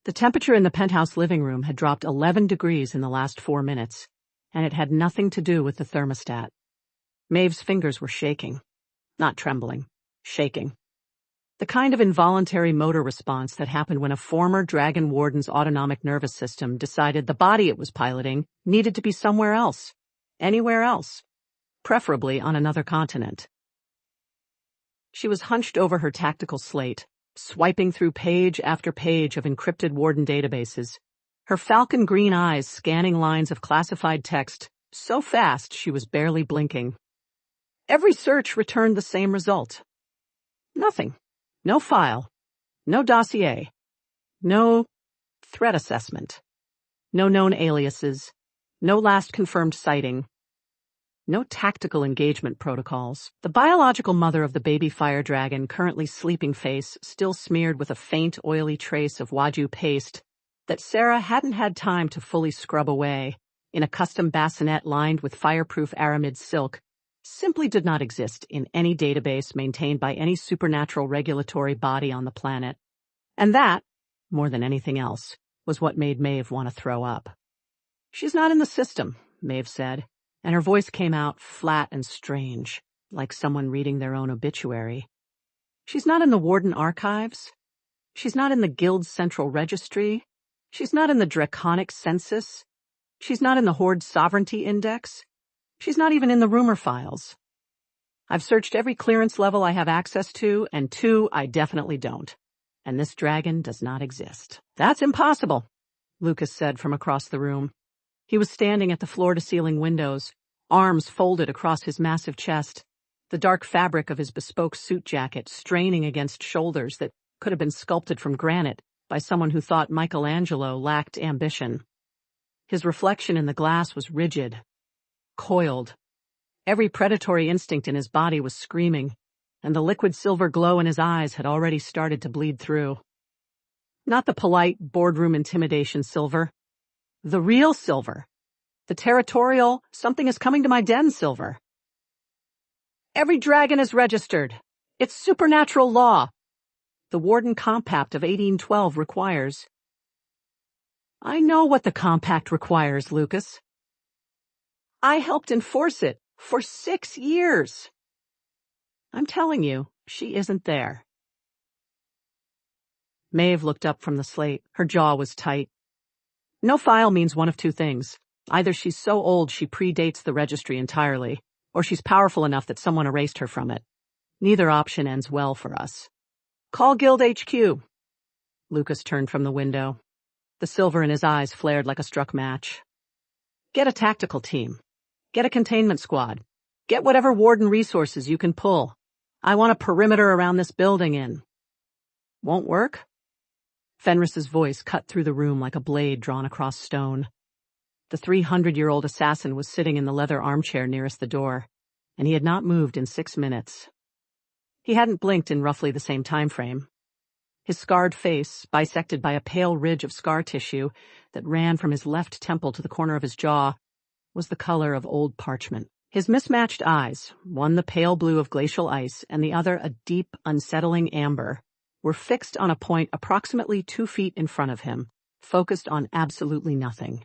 The temperature in the penthouse living room had dropped 11 degrees in the last 4 minutes, and it had nothing to do with the thermostat. Maeve's fingers were shaking. Not trembling. Shaking. The kind of involuntary motor response that happened when a former Dragon Warden's autonomic nervous system decided the body it was piloting needed to be somewhere else. Anywhere else. Preferably on another continent. She was hunched over her tactical slate, swiping through page after page of encrypted Warden databases, her falcon green eyes scanning lines of classified text so fast she was barely blinking. Every search returned the same result. Nothing. No file. No dossier. No threat assessment. No known aliases. No last confirmed sighting. No tactical engagement protocols. The biological mother of the baby fire dragon, currently sleeping face, still smeared with a faint, oily trace of Wagyu paste that Sarah hadn't had time to fully scrub away, in a custom bassinet lined with fireproof aramid silk, simply did not exist in any database maintained by any supernatural regulatory body on the planet. And that, more than anything else, was what made Maeve want to throw up. "She's not in the system," Maeve said, and her voice came out flat and strange, like someone reading their own obituary. "She's not in the Warden archives. She's not in the Guild's central registry. She's not in the Draconic census. She's not in the Horde sovereignty index. She's not even in the rumor files. I've searched every clearance level I have access to, and 2 I definitely don't. And this dragon does not exist." "That's impossible," Lucas said from across the room. He was standing at the floor-to-ceiling windows, arms folded across his massive chest, the dark fabric of his bespoke suit jacket straining against shoulders that could have been sculpted from granite by someone who thought Michelangelo lacked ambition. His reflection in the glass was rigid, coiled. Every predatory instinct in his body was screaming, and the liquid silver glow in his eyes had already started to bleed through. Not the polite boardroom intimidation silver. The real silver. The territorial, something is coming to my den silver. "Every dragon is registered. It's supernatural law. The Warden Compact of 1812 requires." "I know what the Compact requires, Lucas. I helped enforce it for 6 years. I'm telling you, she isn't there." Maeve looked up from the slate. Her jaw was tight. No file means one of 2 things. Either she's so old she predates the registry entirely, or she's powerful enough that someone erased her from it. Neither option ends well for us. "Call Guild HQ." Lucas turned from the window. The silver in his eyes flared like a struck match. "Get a tactical team. Get a containment squad. Get whatever Warden resources you can pull. I want a perimeter around this building in." "Won't work?" Fenris's voice cut through the room like a blade drawn across stone. The 300-year-old assassin was sitting in the leather armchair nearest the door, and he had not moved in 6 minutes. He hadn't blinked in roughly the same time frame. His scarred face, bisected by a pale ridge of scar tissue that ran from his left temple to the corner of his jaw, was the color of old parchment. His mismatched eyes, one the pale blue of glacial ice and the other a deep, unsettling amber, were fixed on a point approximately 2 feet in front of him, focused on absolutely nothing.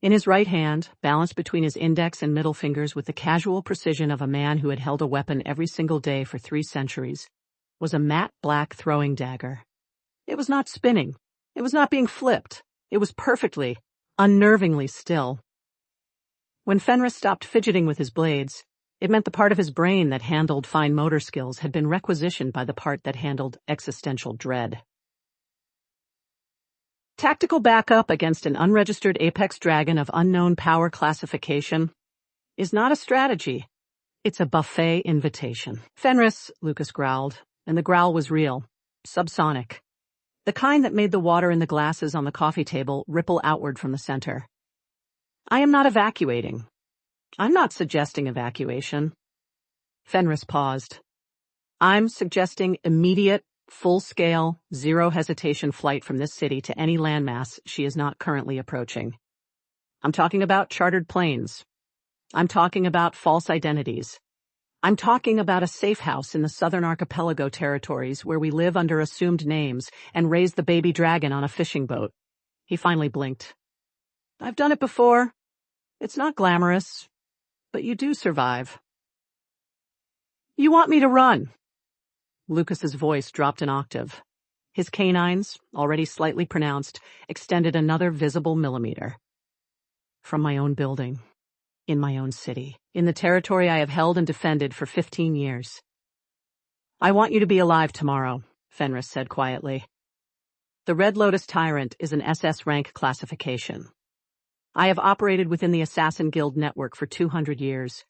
In his right hand, balanced between his index and middle fingers with the casual precision of a man who had held a weapon every single day for 3 centuries, was a matte black throwing dagger. It was not spinning. It was not being flipped. It was perfectly, unnervingly still. When Fenris stopped fidgeting with his blades, it meant the part of his brain that handled fine motor skills had been requisitioned by the part that handled existential dread. Tactical backup against an unregistered apex dragon of unknown power classification is not a strategy. It's a buffet invitation. "Fenris," Lucas growled, and the growl was real, subsonic. The kind that made the water in the glasses on the coffee table ripple outward from the center. "I am not evacuating. I'm not suggesting evacuation." Fenris paused. "I'm suggesting immediate, full-scale, zero-hesitation flight from this city to any landmass she is not currently approaching. I'm talking about chartered planes. I'm talking about false identities. I'm talking about a safe house in the Southern Archipelago territories where we live under assumed names and raise the baby dragon on a fishing boat. He finally blinked. I've done it before. It's not glamorous, but you do survive. You want me to run? Lucas's voice dropped an octave. His canines, already slightly pronounced, extended another visible millimeter. From my own building, in my own city, in the territory I have held and defended for 15 years. I want you to be alive tomorrow, Fenris said quietly. The Red Lotus Tyrant is an SS rank classification. I have operated within the Assassin Guild network for 200 years.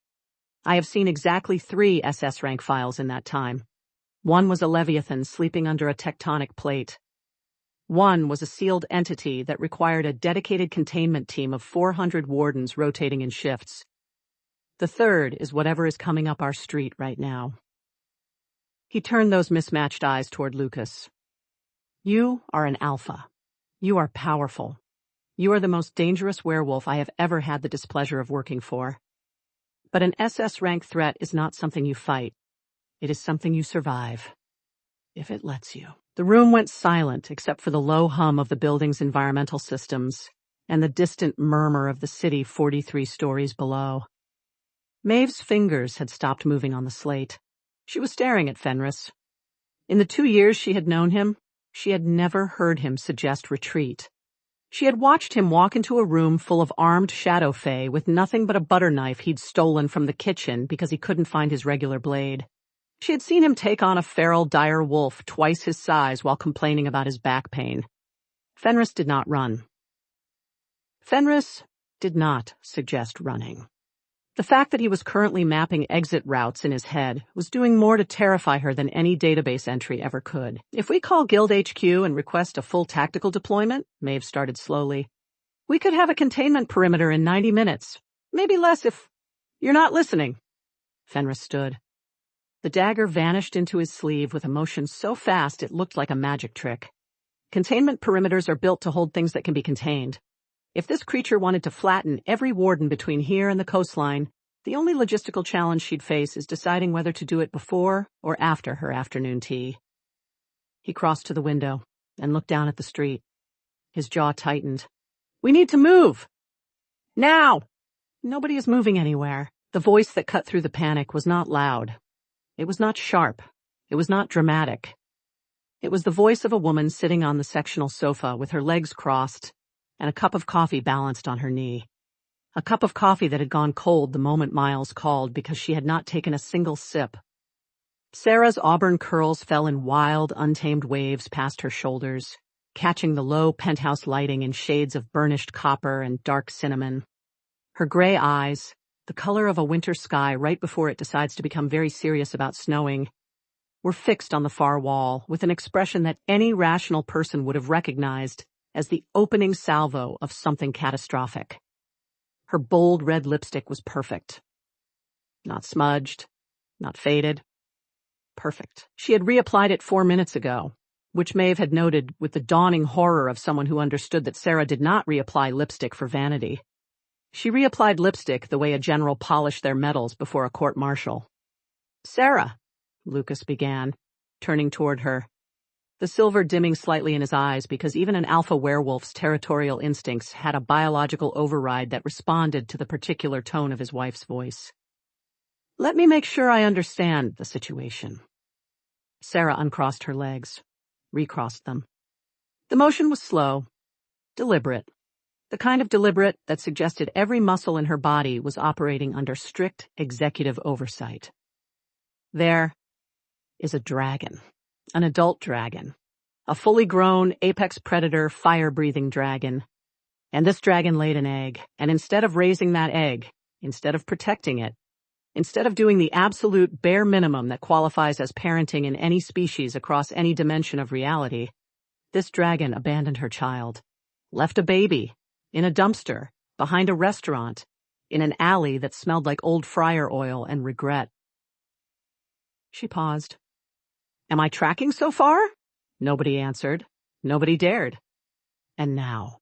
I have seen exactly 3 SS rank files in that time. One was a Leviathan sleeping under a tectonic plate. One was a sealed entity that required a dedicated containment team of 400 wardens rotating in shifts. The third is whatever is coming up our street right now. He turned those mismatched eyes toward Lucas. You are an alpha. You are powerful. You are the most dangerous werewolf I have ever had the displeasure of working for. But an SS rank threat is not something you fight. It is something you survive. If it lets you. The room went silent except for the low hum of the building's environmental systems and the distant murmur of the city 43 stories below. Maeve's fingers had stopped moving on the slate. She was staring at Fenris. In the 2 years she had known him, she had never heard him suggest retreat. She had watched him walk into a room full of armed shadow fae with nothing but a butter knife he'd stolen from the kitchen because he couldn't find his regular blade. She had seen him take on a feral dire wolf twice his size while complaining about his back pain. Fenris did not run. Fenris did not suggest running. The fact that he was currently mapping exit routes in his head was doing more to terrify her than any database entry ever could. If we call Guild HQ and request a full tactical deployment, Maeve started slowly, we could have a containment perimeter in 90 minutes. Maybe less if you're not listening. Fenris stood. The dagger vanished into his sleeve with a motion so fast it looked like a magic trick. Containment perimeters are built to hold things that can be contained. If this creature wanted to flatten every warden between here and the coastline, the only logistical challenge she'd face is deciding whether to do it before or after her afternoon tea. He crossed to the window and looked down at the street. His jaw tightened. We need to move! Now! Nobody is moving anywhere. The voice that cut through the panic was not loud. It was not sharp. It was not dramatic. It was the voice of a woman sitting on the sectional sofa with her legs crossed and a cup of coffee balanced on her knee. A cup of coffee that had gone cold the moment Miles called because she had not taken a single sip. Sarah's auburn curls fell in wild, untamed waves past her shoulders, catching the low penthouse lighting in shades of burnished copper and dark cinnamon. Her gray eyes, the color of a winter sky right before it decides to become very serious about snowing, were fixed on the far wall with an expression that any rational person would have recognized as the opening salvo of something catastrophic. Her bold red lipstick was perfect. Not smudged, not faded. Perfect. She had reapplied it 4 minutes ago, which Maeve had noted with the dawning horror of someone who understood that Sarah did not reapply lipstick for vanity. She reapplied lipstick the way a general polished their medals before a court-martial. Sarah, Lucas began, turning toward her, the silver dimming slightly in his eyes because even an alpha werewolf's territorial instincts had a biological override that responded to the particular tone of his wife's voice. Let me make sure I understand the situation. Sarah uncrossed her legs, recrossed them. The motion was slow, deliberate. The kind of deliberate that suggested every muscle in her body was operating under strict executive oversight. There is a dragon, an adult dragon, a fully grown apex predator fire-breathing dragon. And this dragon laid an egg, and instead of raising that egg, instead of protecting it, instead of doing the absolute bare minimum that qualifies as parenting in any species across any dimension of reality, this dragon abandoned her child, left a baby, in a dumpster, behind a restaurant, in an alley that smelled like old fryer oil and regret. She paused. Am I tracking so far? Nobody answered. Nobody dared. And now.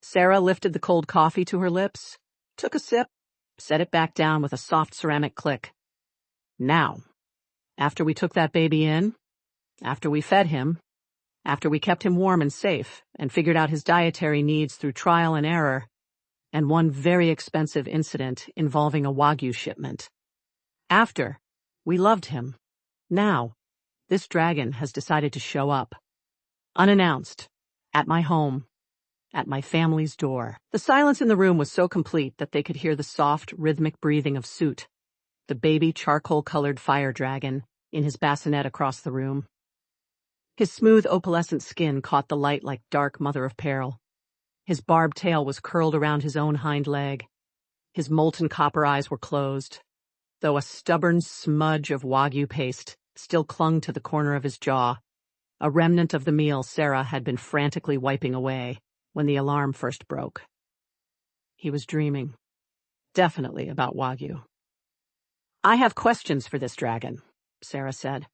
Sarah lifted the cold coffee to her lips, took a sip, set it back down with a soft ceramic click. Now, after we took that baby in, after we fed him, after we kept him warm and safe and figured out his dietary needs through trial and error, and one very expensive incident involving a Wagyu shipment. After, we loved him. Now, this dragon has decided to show up. Unannounced, at my home, at my family's door. The silence in the room was so complete that they could hear the soft, rhythmic breathing of Soot, the baby charcoal-colored fire dragon, in his bassinet across the room. His smooth opalescent skin caught the light like dark mother-of-pearl. His barbed tail was curled around his own hind leg. His molten copper eyes were closed, though a stubborn smudge of Wagyu paste still clung to the corner of his jaw, a remnant of the meal Sarah had been frantically wiping away when the alarm first broke. He was dreaming, definitely about Wagyu. "I have questions for this dragon," Sarah said.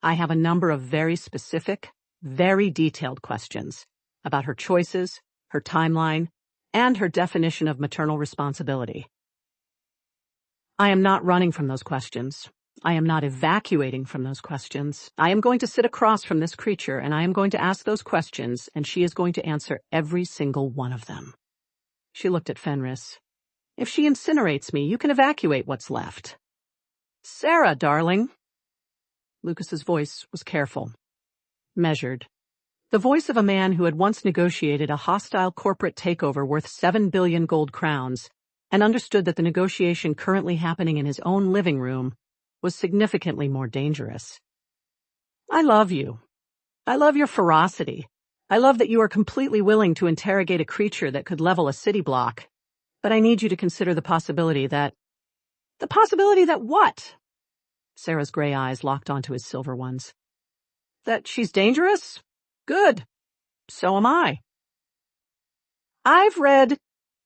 "I have a number of very specific, very detailed questions about her choices, her timeline, and her definition of maternal responsibility. I am not running from those questions. I am not evacuating from those questions. I am going to sit across from this creature, and I am going to ask those questions, and she is going to answer every single one of them." She looked at Fenris. "If she incinerates me, you can evacuate what's left." "Sarah, darling." Lucas's voice was careful, measured. The voice of a man who had once negotiated a hostile corporate takeover worth 7 billion gold crowns and understood that the negotiation currently happening in his own living room was significantly more dangerous. "I love you. I love your ferocity. I love that you are completely willing to interrogate a creature that could level a city block. But I need you to consider the possibility that..." "The possibility that what?" Sarah's gray eyes locked onto his silver ones. "That she's dangerous? Good. So am I. I've read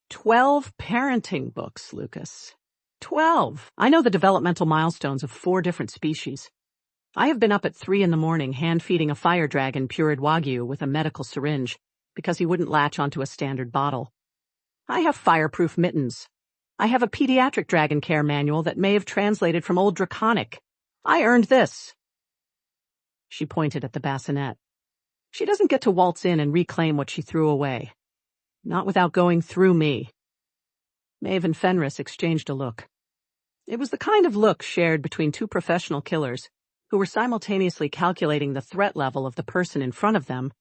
12 parenting books, Lucas. 12. I know the developmental milestones of 4 different species. I have been up at 3 a.m. hand-feeding a fire dragon pureed Wagyu with a medical syringe because he wouldn't latch onto a standard bottle. I have fireproof mittens. I have a pediatric dragon care manual that may have translated from Old Draconic. I earned this." She pointed at the bassinet. "She doesn't get to waltz in and reclaim what she threw away. Not without going through me." Maeve and Fenris exchanged a look. It was the kind of look shared between 2 professional killers who were simultaneously calculating the threat level of the person in front of them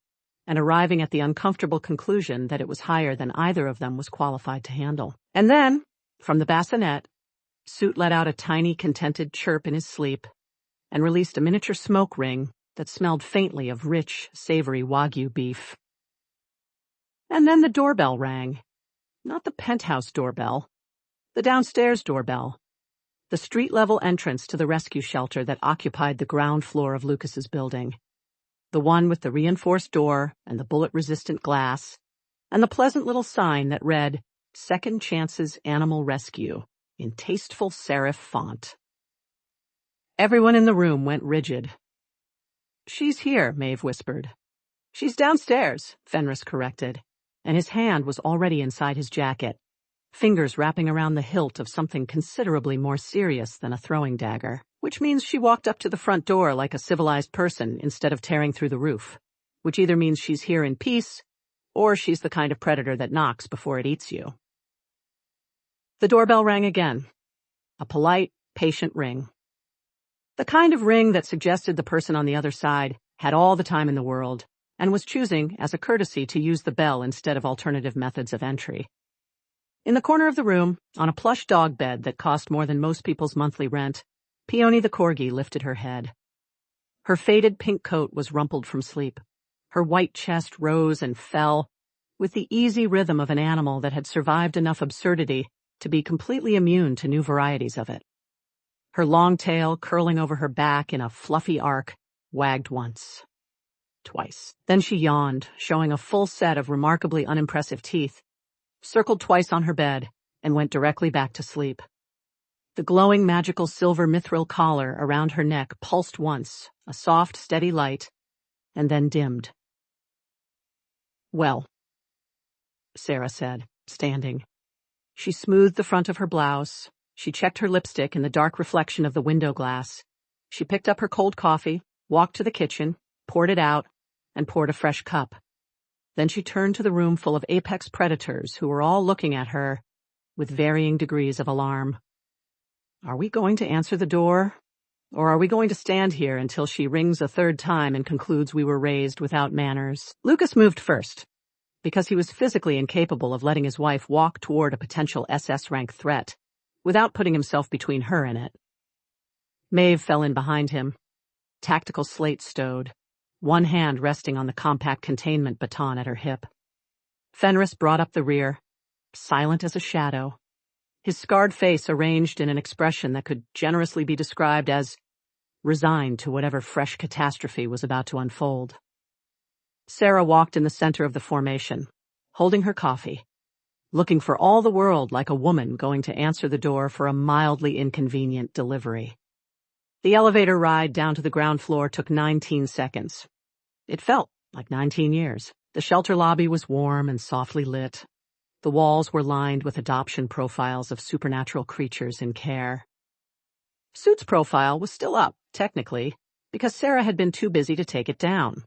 and arriving at the uncomfortable conclusion that it was higher than either of them was qualified to handle. And then, from the bassinet, Soot let out a tiny, contented chirp in his sleep and released a miniature smoke ring that smelled faintly of rich, savory Wagyu beef. And then the doorbell rang. Not the penthouse doorbell, the downstairs doorbell, the street-level entrance to the rescue shelter that occupied the ground floor of Lucas's building, the one with the reinforced door and the bullet-resistant glass, and the pleasant little sign that read, "Second Chances Animal Rescue," in tasteful serif font. Everyone in the room went rigid. "She's here," Maeve whispered. "She's downstairs," Fenris corrected, and his hand was already inside his jacket, fingers wrapping around the hilt of something considerably more serious than a throwing dagger, which means she walked up to the front door like a civilized person instead of tearing through the roof, which either means she's here in peace or she's the kind of predator that knocks before it eats you. The doorbell rang again, a polite, patient ring. The kind of ring that suggested the person on the other side had all the time in the world and was choosing, as a courtesy, to use the bell instead of alternative methods of entry. In the corner of the room, on a plush dog bed that cost more than most people's monthly rent, Peony the corgi lifted her head. Her faded pink coat was rumpled from sleep. Her white chest rose and fell with the easy rhythm of an animal that had survived enough absurdity to be completely immune to new varieties of it. Her long tail, curling over her back in a fluffy arc, wagged once, twice. Then she yawned, showing a full set of remarkably unimpressive teeth, circled twice on her bed, and went directly back to sleep. The glowing magical silver mithril collar around her neck pulsed once, a soft, steady light, and then dimmed. "Well," Sarah said, standing. She smoothed the front of her blouse, She checked her lipstick in the dark reflection of the window glass. She picked up her cold coffee, walked to the kitchen, poured it out, and poured a fresh cup. Then she turned to the room full of apex predators who were all looking at her with varying degrees of alarm. Are we going to answer the door? Or are we going to stand here until she rings a third time and concludes we were raised without manners? Lucas moved first, because he was physically incapable of letting his wife walk toward a potential SS-rank threat without putting himself between her and it. Maeve fell in behind him, tactical slate stowed, one hand resting on the compact containment baton at her hip. Fenris brought up the rear, silent as a shadow, his scarred face arranged in an expression that could generously be described as resigned to whatever fresh catastrophe was about to unfold. Sarah walked in the center of the formation, holding her coffee, looking for all the world like a woman going to answer the door for a mildly inconvenient delivery. The elevator ride down to the ground floor took 19 seconds. It felt like 19 years. The shelter lobby was warm and softly lit. The walls were lined with adoption profiles of supernatural creatures in care. Suit's profile was still up, technically, because Sarah had been too busy to take it down.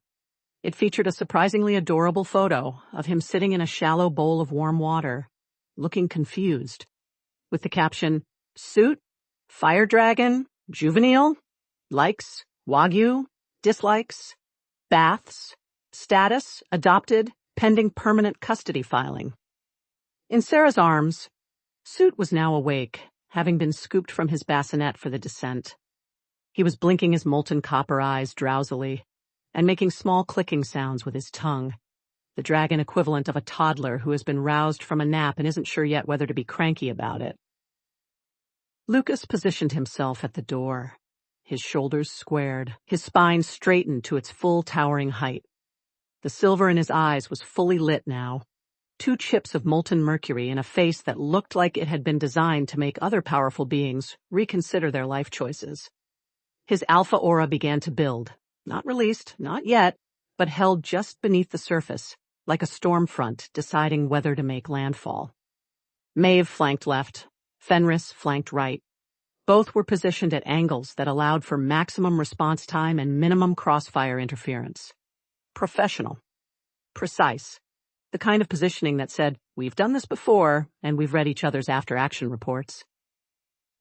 It featured a surprisingly adorable photo of him sitting in a shallow bowl of warm water, looking confused, with the caption, Suit, Fire Dragon, Juvenile, Likes, Wagyu, Dislikes, Baths, Status, Adopted, Pending Permanent Custody Filing. In Sarah's arms, Suit was now awake, having been scooped from his bassinet for the descent. He was blinking his molten copper eyes drowsily and making small clicking sounds with his tongue, the dragon equivalent of a toddler who has been roused from a nap and isn't sure yet whether to be cranky about it. Lucas positioned himself at the door, his shoulders squared, his spine straightened to its full towering height. The silver in his eyes was fully lit now, 2 chips of molten mercury in a face that looked like it had been designed to make other powerful beings reconsider their life choices. His alpha aura began to build, not released, not yet, but held just beneath the surface, like a storm front deciding whether to make landfall. Maeve flanked left, Fenris flanked right. Both were positioned at angles that allowed for maximum response time and minimum crossfire interference. Professional. Precise. The kind of positioning that said, we've done this before, and we've read each other's after-action reports.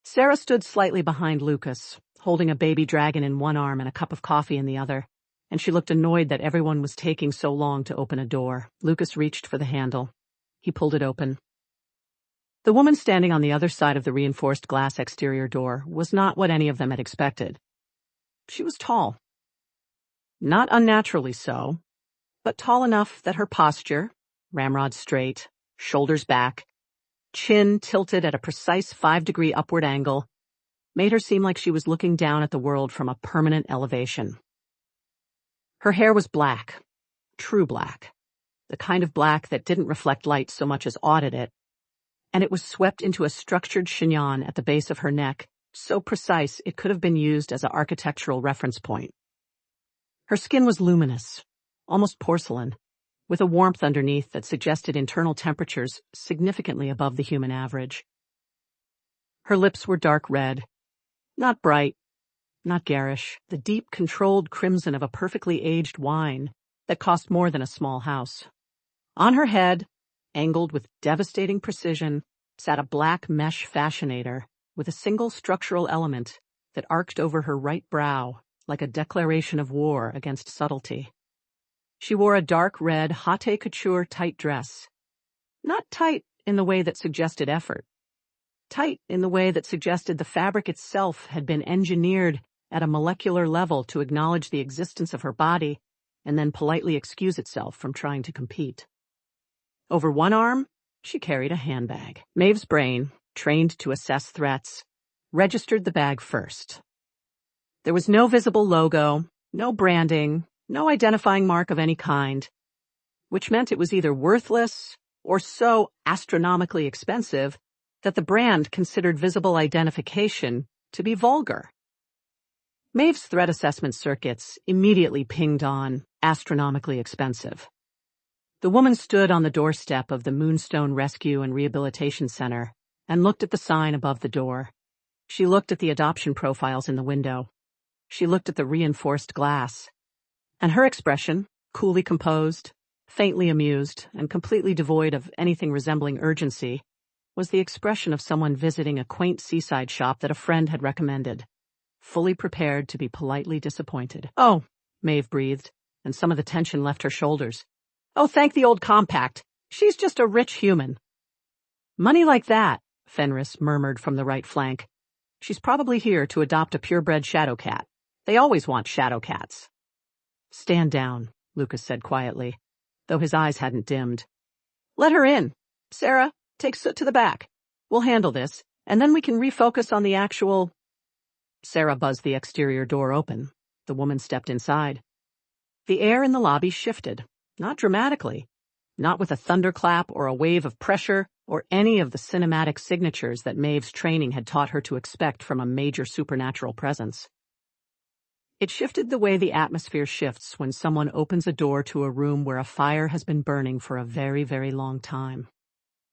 Sarah stood slightly behind Lucas, holding a baby dragon in one arm and a cup of coffee in the other, and she looked annoyed that everyone was taking so long to open a door. Lucas reached for the handle. He pulled it open. The woman standing on the other side of the reinforced glass exterior door was not what any of them had expected. She was tall. Not unnaturally so, but tall enough that her posture, ramrod straight, shoulders back, chin tilted at a precise 5-degree upward angle, made her seem like she was looking down at the world from a permanent elevation. Her hair was black, true black, the kind of black that didn't reflect light so much as audit it, and it was swept into a structured chignon at the base of her neck, so precise it could have been used as an architectural reference point. Her skin was luminous, almost porcelain, with a warmth underneath that suggested internal temperatures significantly above the human average. Her lips were dark red, not bright, not garish, the deep, controlled crimson of a perfectly aged wine that cost more than a small house. On her head, angled with devastating precision, sat a black mesh fascinator with a single structural element that arced over her right brow like a declaration of war against subtlety. She wore a dark red haute couture tight dress. Not tight in the way that suggested effort. Tight in the way that suggested the fabric itself had been engineered at a molecular level to acknowledge the existence of her body and then politely excuse itself from trying to compete. Over one arm, she carried a handbag. Maeve's brain, trained to assess threats, registered the bag first. There was no visible logo, no branding, no identifying mark of any kind, which meant it was either worthless or so astronomically expensive that the brand considered visible identification to be vulgar. Maeve's threat assessment circuits immediately pinged on astronomically expensive. The woman stood on the doorstep of the Moonstone Rescue and Rehabilitation Center and looked at the sign above the door. She looked at the adoption profiles in the window. She looked at the reinforced glass. And her expression, coolly composed, faintly amused, and completely devoid of anything resembling urgency, was the expression of someone visiting a quaint seaside shop that a friend had recommended, fully prepared to be politely disappointed. "Oh," Maeve breathed, and some of the tension left her shoulders. "Oh, thank the old compact. She's just a rich human." "Money like that," Fenris murmured from the right flank. "She's probably here to adopt a purebred shadow cat. They always want shadow cats." "Stand down," Lucas said quietly, though his eyes hadn't dimmed. "Let her in. Sarah, take Soot to the back. We'll handle this, and then we can refocus on the actual—" Sarah buzzed the exterior door open. The woman stepped inside. The air in the lobby shifted, not dramatically, not with a thunderclap or a wave of pressure or any of the cinematic signatures that Maeve's training had taught her to expect from a major supernatural presence. It shifted the way the atmosphere shifts when someone opens a door to a room where a fire has been burning for a very, very long time.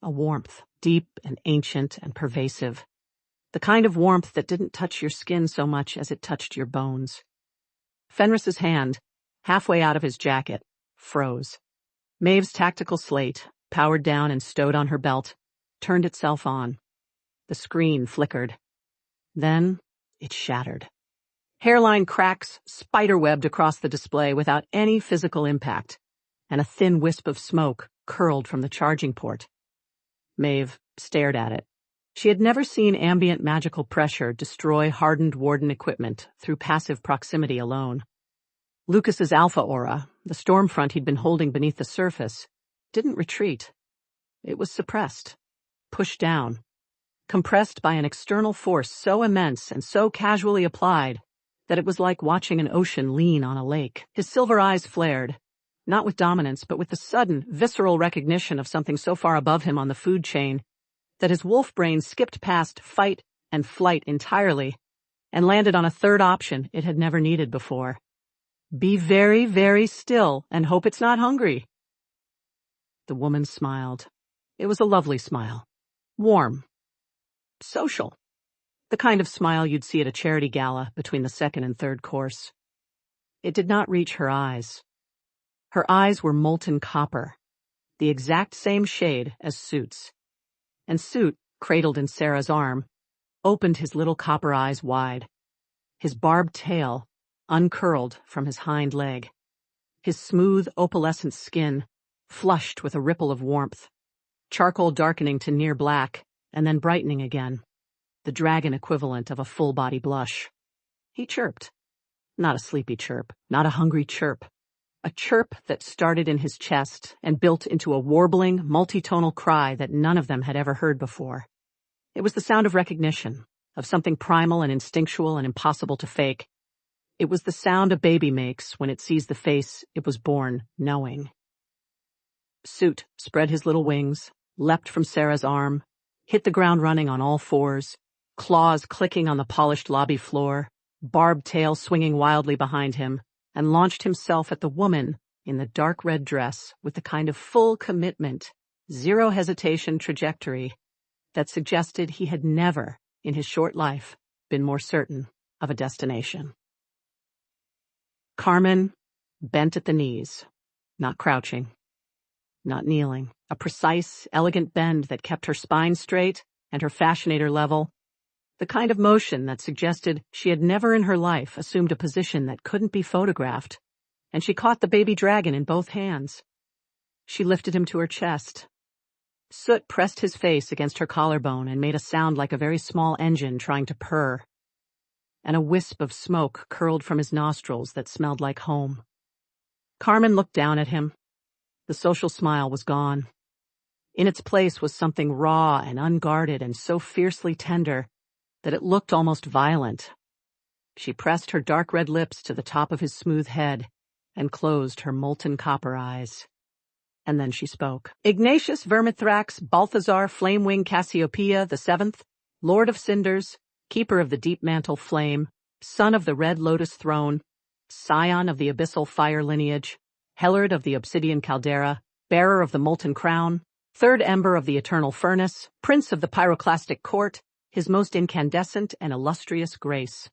A warmth, deep and ancient and pervasive. The kind of warmth that didn't touch your skin so much as it touched your bones. Fenris's hand, halfway out of his jacket, froze. Maeve's tactical slate, powered down and stowed on her belt, turned itself on. The screen flickered. Then it shattered. Hairline cracks spiderwebbed across the display without any physical impact, and a thin wisp of smoke curled from the charging port. Maeve stared at it. She had never seen ambient magical pressure destroy hardened warden equipment through passive proximity alone. Lucas's alpha aura, the storm front he'd been holding beneath the surface, didn't retreat. It was suppressed, pushed down, compressed by an external force so immense and so casually applied that it was like watching an ocean lean on a lake. His silver eyes flared, not with dominance, but with the sudden, visceral recognition of something so far above him on the food chain that his wolf brain skipped past fight and flight entirely and landed on a third option it had never needed before. Be very, very still and hope it's not hungry. The woman smiled. It was a lovely smile. Warm. Social. The kind of smile you'd see at a charity gala between the second and third course. It did not reach her eyes. Her eyes were molten copper, the exact same shade as Soot's. And Soot, cradled in Sarah's arm, opened his little copper eyes wide, his barbed tail uncurled from his hind leg, his smooth opalescent skin flushed with a ripple of warmth, charcoal darkening to near black and then brightening again, the dragon equivalent of a full-body blush. He chirped. Not a sleepy chirp, not a hungry chirp. A chirp that started in his chest and built into a warbling, multitonal cry that none of them had ever heard before. It was the sound of recognition, of something primal and instinctual and impossible to fake. It was the sound a baby makes when it sees the face it was born knowing. Soot spread his little wings, leapt from Sarah's arm, hit the ground running on all fours, claws clicking on the polished lobby floor, barbed tail swinging wildly behind him, and launched himself at the woman in the dark red dress with the kind of full commitment, zero hesitation trajectory that suggested he had never, in his short life, been more certain of a destination. Carmen bent at the knees, not crouching, not kneeling, a precise, elegant bend that kept her spine straight and her fascinator level, the kind of motion that suggested she had never in her life assumed a position that couldn't be photographed, and she caught the baby dragon in both hands. She lifted him to her chest. Soot pressed his face against her collarbone and made a sound like a very small engine trying to purr, and a wisp of smoke curled from his nostrils that smelled like home. Carmen looked down at him. The social smile was gone. In its place was something raw and unguarded and so fiercely tender that it looked almost violent. She pressed her dark red lips to the top of his smooth head and closed her molten copper eyes. And then she spoke. Ignatius Vermithrax Balthazar Flamewing Cassiopeia the Seventh, Lord of Cinders, Keeper of the Deep Mantle Flame, Son of the Red Lotus Throne, Scion of the Abyssal Fire Lineage, Hellard of the Obsidian Caldera, Bearer of the Molten Crown, Third ember of the eternal furnace, prince of the pyroclastic court, his most incandescent and illustrious grace.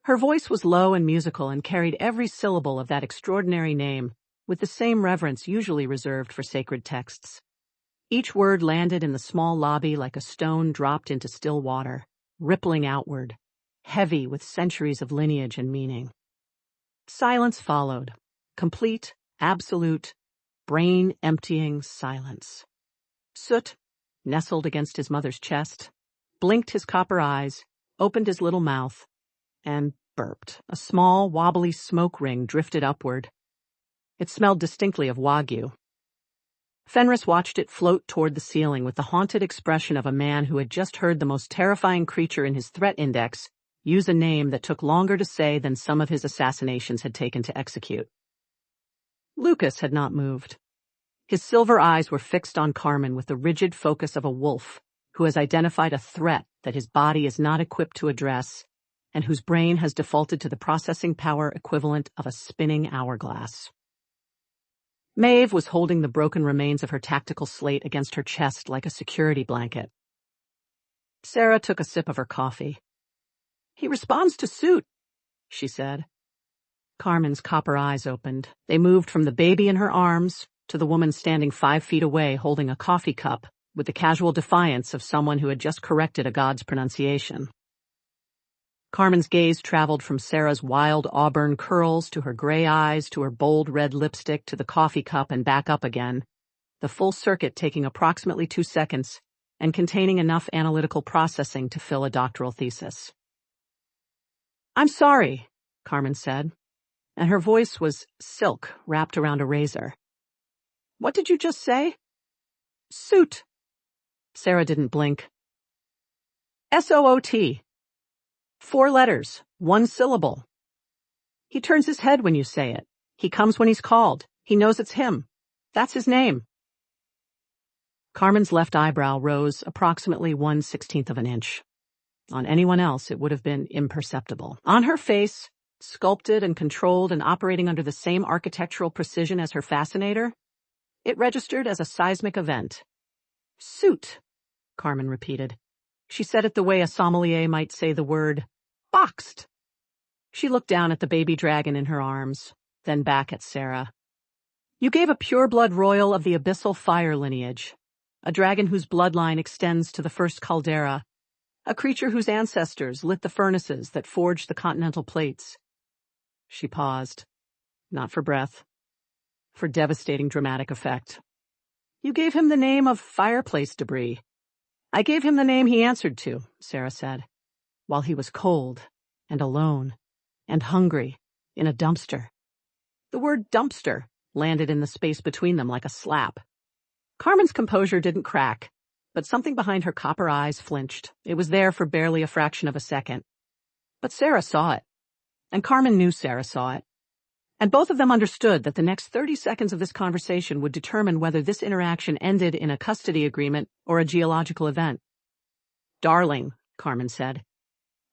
Her voice was low and musical and carried every syllable of that extraordinary name with the same reverence usually reserved for sacred texts. Each word landed in the small lobby like a stone dropped into still water, rippling outward, heavy with centuries of lineage and meaning. Silence followed, complete, absolute, brain-emptying silence. Soot, nestled against his mother's chest, blinked his copper eyes, opened his little mouth, and burped. A small, wobbly smoke ring drifted upward. It smelled distinctly of Wagyu. Fenris watched it float toward the ceiling with the haunted expression of a man who had just heard the most terrifying creature in his threat index use a name that took longer to say than some of his assassinations had taken to execute. Lucas had not moved. His silver eyes were fixed on Carmen with the rigid focus of a wolf who has identified a threat that his body is not equipped to address and whose brain has defaulted to the processing power equivalent of a spinning hourglass. Maeve was holding the broken remains of her tactical slate against her chest like a security blanket. Sarah took a sip of her coffee. "He responds to suit," she said. Carmen's copper eyes opened. They moved from the baby in her arms to the woman standing 5 feet away holding a coffee cup with the casual defiance of someone who had just corrected a god's pronunciation. Carmen's gaze traveled from Sarah's wild auburn curls to her gray eyes to her bold red lipstick to the coffee cup and back up again, the full circuit taking approximately 2 seconds and containing enough analytical processing to fill a doctoral thesis. "I'm sorry," Carmen said, and her voice was silk wrapped around a razor. "What did you just say?" "Suit." Sarah didn't blink. SOOT. 4 letters, 1 syllable. He turns his head when you say it. He comes when he's called. He knows it's him. That's his name. Carmen's left eyebrow rose approximately 1/16 of an inch. On anyone else, it would have been imperceptible. On her face, sculpted and controlled and operating under the same architectural precision as her fascinator, it registered as a seismic event. "Suit," Carmen repeated. She said it the way a sommelier might say the word boxed. She looked down at the baby dragon in her arms, then back at Sarah. "You gave a pure-blood royal of the abyssal fire lineage, a dragon whose bloodline extends to the first caldera, a creature whose ancestors lit the furnaces that forged the continental plates." She paused, not for breath, for devastating dramatic effect. "You gave him the name of fireplace debris." "I gave him the name he answered to," Sarah said, "while he was cold and alone and hungry in a dumpster." The word dumpster landed in the space between them like a slap. Carmen's composure didn't crack, but something behind her copper eyes flinched. It was there for barely a fraction of a second. But Sarah saw it, and Carmen knew Sarah saw it. And both of them understood that the next 30 seconds of this conversation would determine whether this interaction ended in a custody agreement or a geological event. "Darling," Carmen said,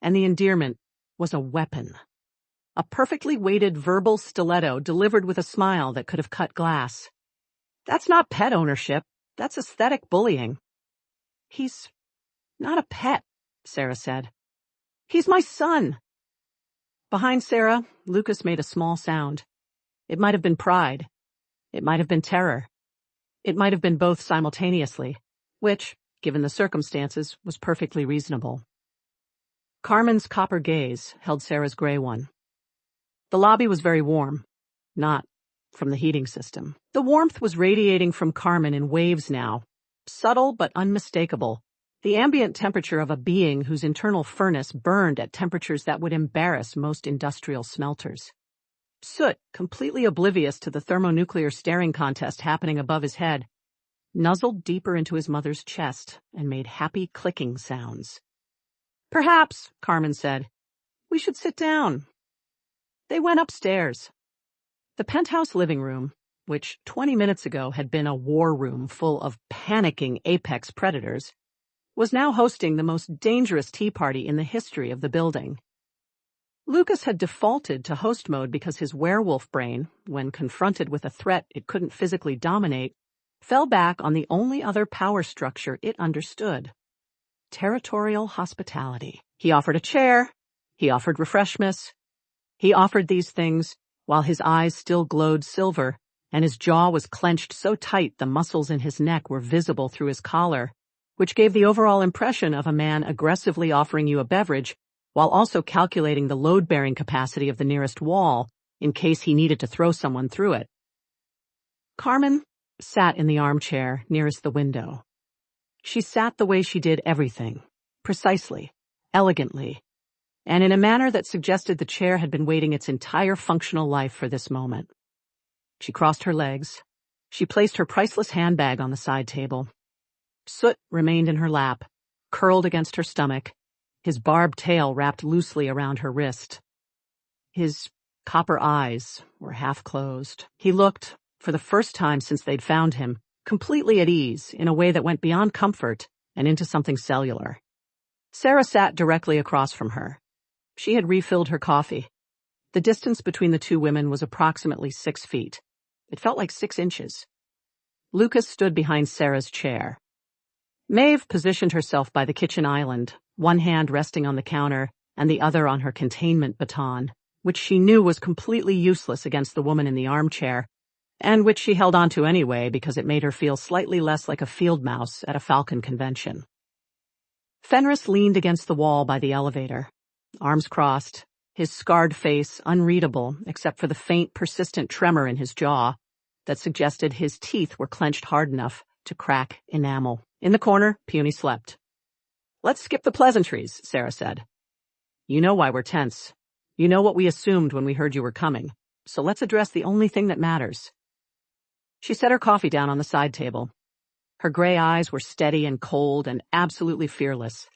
and the endearment was a weapon. A perfectly weighted verbal stiletto delivered with a smile that could have cut glass. "That's not pet ownership. That's aesthetic bullying." "He's not a pet," Sarah said. "He's my son." Behind Sarah, Lucas made a small sound. It might have been pride. It might have been terror. It might have been both simultaneously, which, given the circumstances, was perfectly reasonable. Carmen's copper gaze held Sarah's gray one. The lobby was very warm, not from the heating system. The warmth was radiating from Carmen in waves now, subtle but unmistakable, the ambient temperature of a being whose internal furnace burned at temperatures that would embarrass most industrial smelters. Soot, completely oblivious to the thermonuclear staring contest happening above his head, nuzzled deeper into his mother's chest and made happy clicking sounds. "Perhaps," Carmen said, "we should sit down." They went upstairs. The penthouse living room, which 20 minutes ago had been a war room full of panicking apex predators, was now hosting the most dangerous tea party in the history of the building. Lucas had defaulted to host mode because his werewolf brain, when confronted with a threat it couldn't physically dominate, fell back on the only other power structure it understood: territorial hospitality. He offered a chair. He offered refreshments. He offered these things while his eyes still glowed silver, and his jaw was clenched so tight the muscles in his neck were visible through his collar, which gave the overall impression of a man aggressively offering you a beverage while also calculating the load-bearing capacity of the nearest wall in case he needed to throw someone through it. Carmen sat in the armchair nearest the window. She sat the way she did everything, precisely, elegantly, and in a manner that suggested the chair had been waiting its entire functional life for this moment. She crossed her legs. She placed her priceless handbag on the side table. Soot remained in her lap, curled against her stomach, his barbed tail wrapped loosely around her wrist. His copper eyes were half closed. He looked, for the first time since they'd found him, completely at ease in a way that went beyond comfort and into something cellular. Sarah sat directly across from her. She had refilled her coffee. The distance between the two women was approximately 6 feet. It felt like 6 inches. Lucas stood behind Sarah's chair. Maeve positioned herself by the kitchen island, one hand resting on the counter and the other on her containment baton, which she knew was completely useless against the woman in the armchair, and which she held onto anyway because it made her feel slightly less like a field mouse at a falcon convention. Fenris leaned against the wall by the elevator, arms crossed, his scarred face unreadable except for the faint, persistent tremor in his jaw that suggested his teeth were clenched hard enough to crack enamel. In the corner, Peony slept. "Let's skip the pleasantries," Sarah said. "You know why we're tense. You know what we assumed when we heard you were coming. So let's address the only thing that matters." She set her coffee down on the side table. Her gray eyes were steady and cold and absolutely fearless,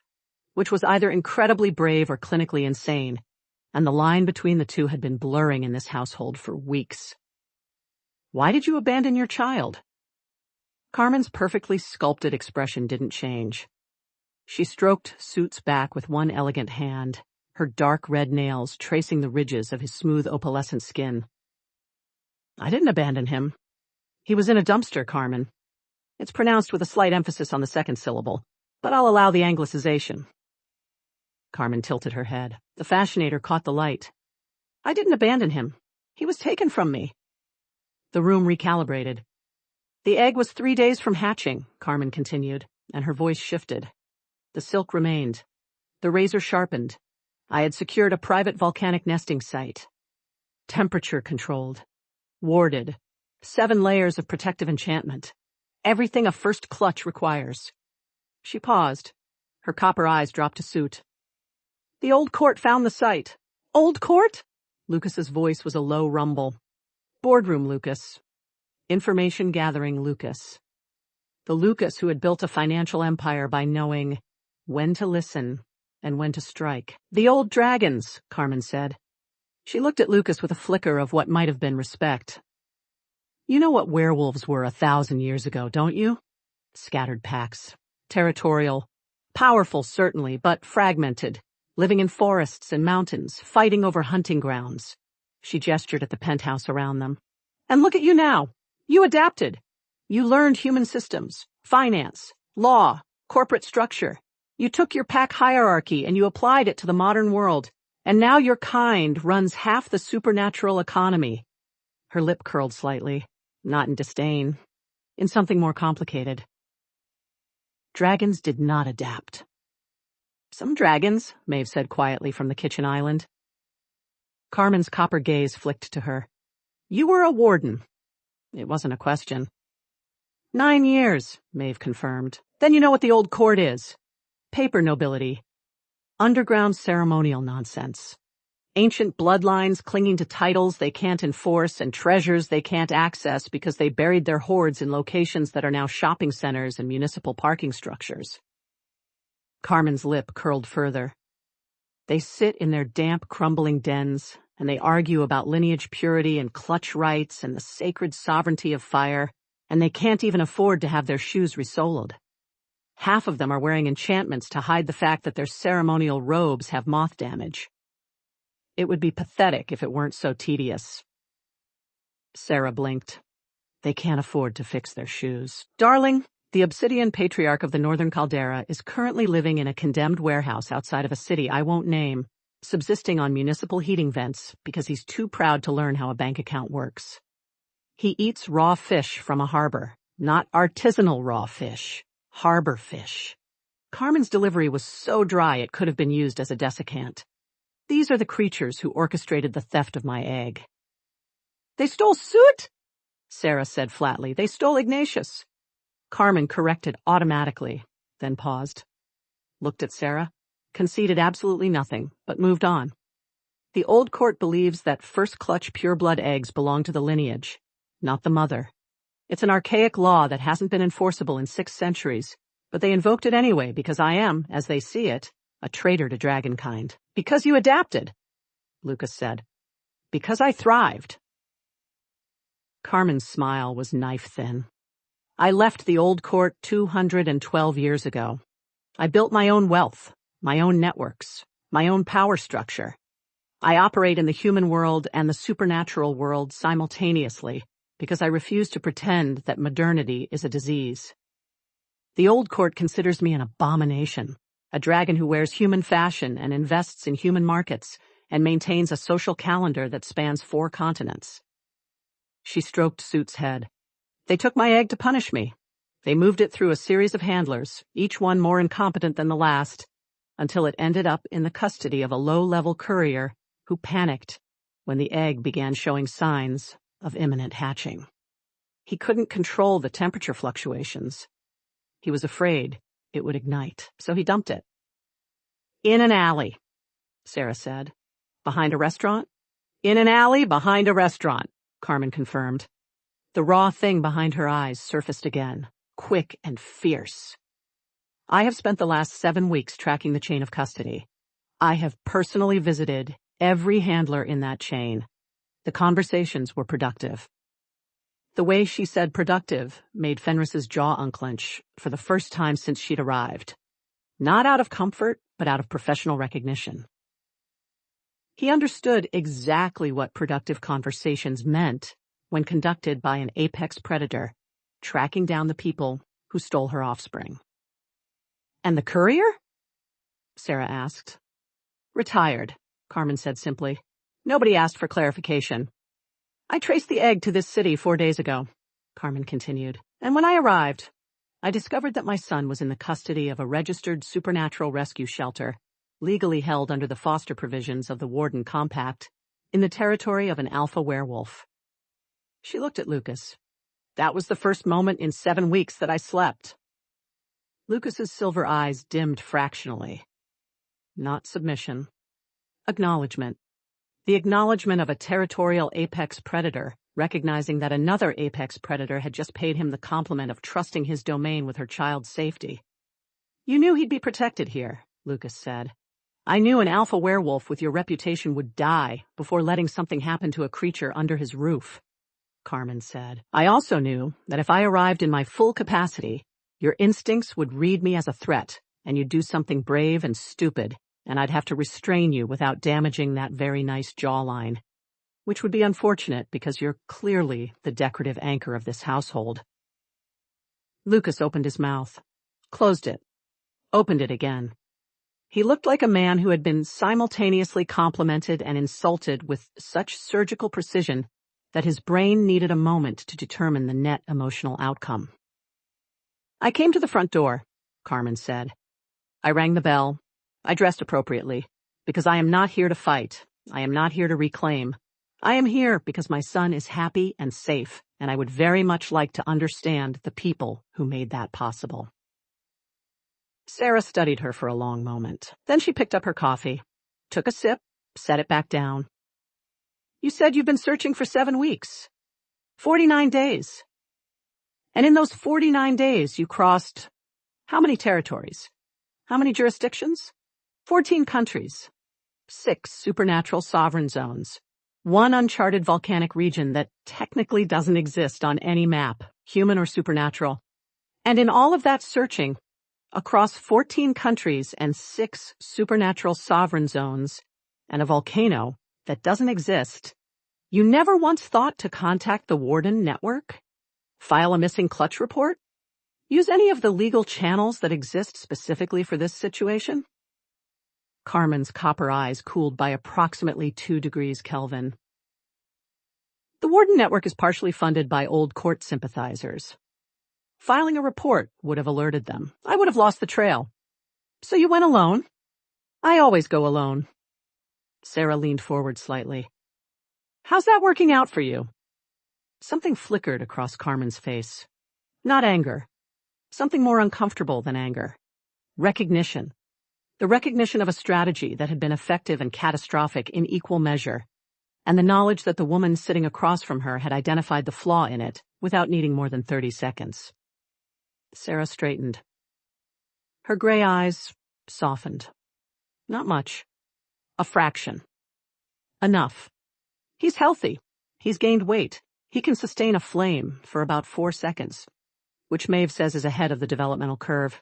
which was either incredibly brave or clinically insane, and the line between the two had been blurring in this household for weeks. "Why did you abandon your child?" Carmen's perfectly sculpted expression didn't change. She stroked Suit's back with one elegant hand, her dark red nails tracing the ridges of his smooth opalescent skin. "I didn't abandon him. He was in a dumpster, Carmen. It's pronounced with a slight emphasis on the second syllable, but I'll allow the anglicization." Carmen tilted her head. The fascinator caught the light. "I didn't abandon him. He was taken from me." The room recalibrated. "The egg was 3 days from hatching," Carmen continued, and her voice shifted. "The silk remained. The razor sharpened. I had secured a private volcanic nesting site. Temperature controlled. Warded. 7 layers of protective enchantment. Everything a first clutch requires." She paused. Her copper eyes dropped to Suit. "The old court found the site." "Old court?" Lucas's voice was a low rumble. "Boardroom Lucas. Information gathering Lucas. The Lucas who had built a financial empire by knowing when to listen and when to strike." "The old dragons," Carmen said. She looked at Lucas with a flicker of what might have been respect. "You know what werewolves were 1,000 years ago, don't you? Scattered packs. Territorial. Powerful, certainly, but fragmented. Living in forests and mountains, fighting over hunting grounds." She gestured at the penthouse around them. "And look at you now. You adapted. You learned human systems, finance, law, corporate structure. You took your pack hierarchy and you applied it to the modern world. And now your kind runs half the supernatural economy." Her lip curled slightly, not in disdain, in something more complicated. "Dragons did not adapt." "Some dragons," Maeve said quietly from the kitchen island. Carmen's copper gaze flicked to her. "You were a warden." It wasn't a question. 9 years, Maeve confirmed. "Then you know what the old court is. Paper nobility. Underground ceremonial nonsense. Ancient bloodlines clinging to titles they can't enforce and treasures they can't access because they buried their hoards in locations that are now shopping centers and municipal parking structures." Carmen's lip curled further. "They sit in their damp, crumbling dens, and they argue about lineage purity and clutch rights and the sacred sovereignty of fire, and they can't even afford to have their shoes resoled. Half of them are wearing enchantments to hide the fact that their ceremonial robes have moth damage. It would be pathetic if it weren't so tedious." Sarah blinked. They can't afford to fix their shoes. Darling, the obsidian patriarch of the Northern Caldera is currently living in a condemned warehouse outside of a city I won't name, subsisting on municipal heating vents because he's too proud to learn how a bank account works. He eats raw fish from a harbor, not artisanal raw fish, harbor fish. Carmen's delivery was so dry it could have been used as a desiccant. These are the creatures who orchestrated the theft of my egg. They stole Soot? Sarah said flatly. They stole Ignatius. Carmen corrected automatically, then paused, looked at Sarah, conceded absolutely nothing, but moved on. The old court believes that first-clutch pure-blood eggs belong to the lineage, not the mother. It's an archaic law that hasn't been enforceable in 6 centuries, but they invoked it anyway because I am, as they see it, a traitor to dragonkind. Because you adapted, Lucas said. Because I thrived. Carmen's smile was knife-thin. I left the old court 212 years ago. I built my own wealth, my own networks, my own power structure. I operate in the human world and the supernatural world simultaneously because I refuse to pretend that modernity is a disease. The old court considers me an abomination, a dragon who wears human fashion and invests in human markets and maintains a social calendar that spans 4 continents. She stroked Soot's head. They took my egg to punish me. They moved it through a series of handlers, each one more incompetent than the last, until it ended up in the custody of a low-level courier who panicked when the egg began showing signs of imminent hatching. He couldn't control the temperature fluctuations. He was afraid it would ignite, so he dumped it. In an alley, Sarah said. Behind a restaurant? In an alley behind a restaurant, Carmen confirmed. The raw thing behind her eyes surfaced again, quick and fierce. I have spent the last 7 weeks tracking the chain of custody. I have personally visited every handler in that chain. The conversations were productive. The way she said productive made Fenris's jaw unclench for the first time since she'd arrived. Not out of comfort, but out of professional recognition. He understood exactly what productive conversations meant when conducted by an apex predator, tracking down the people who stole her offspring. And the courier? Sarah asked. Retired, Carmen said simply. Nobody asked for clarification. I traced the egg to this city 4 days ago, Carmen continued, and when I arrived, I discovered that my son was in the custody of a registered supernatural rescue shelter, legally held under the foster provisions of the Warden Compact, in the territory of an alpha werewolf. She looked at Lucas. That was the first moment in 7 weeks that I slept. Lucas's silver eyes dimmed fractionally. Not submission. Acknowledgement. The acknowledgement of a territorial apex predator, recognizing that another apex predator had just paid him the compliment of trusting his domain with her child's safety. You knew he'd be protected here, Lucas said. I knew an alpha werewolf with your reputation would die before letting something happen to a creature under his roof, Carmen said. I also knew that if I arrived in my full capacity, your instincts would read me as a threat, and you'd do something brave and stupid, and I'd have to restrain you without damaging that very nice jawline, which would be unfortunate because you're clearly the decorative anchor of this household. Lucas opened his mouth, closed it, opened it again. He looked like a man who had been simultaneously complimented and insulted with such surgical precision that his brain needed a moment to determine the net emotional outcome. I came to the front door, Carmen said. I rang the bell. I dressed appropriately, because I am not here to fight. I am not here to reclaim. I am here because my son is happy and safe, and I would very much like to understand the people who made that possible. Sarah studied her for a long moment. Then she picked up her coffee, took a sip, set it back down. You said you've been searching for 7 weeks. 49 days. And in those 49 days, you crossed how many territories? How many jurisdictions? 14 countries, 6 supernatural sovereign zones, 1 uncharted volcanic region that technically doesn't exist on any map, human or supernatural. And in all of that searching, across 14 countries and 6 supernatural sovereign zones, and a volcano that doesn't exist, you never once thought to contact the Warden Network? File a missing clutch report? Use any of the legal channels that exist specifically for this situation? Carmen's copper eyes cooled by approximately 2 degrees Kelvin. The Warden Network is partially funded by old court sympathizers. Filing a report would have alerted them. I would have lost the trail. So you went alone? I always go alone. Sarah leaned forward slightly. How's that working out for you? Something flickered across Carmen's face. Not anger. Something more uncomfortable than anger. Recognition. The recognition of a strategy that had been effective and catastrophic in equal measure, and the knowledge that the woman sitting across from her had identified the flaw in it without needing more than 30 seconds. Sarah straightened. Her gray eyes softened. Not much. A fraction. Enough. He's healthy. He's gained weight. He can sustain a flame for about 4 seconds, which Maeve says is ahead of the developmental curve.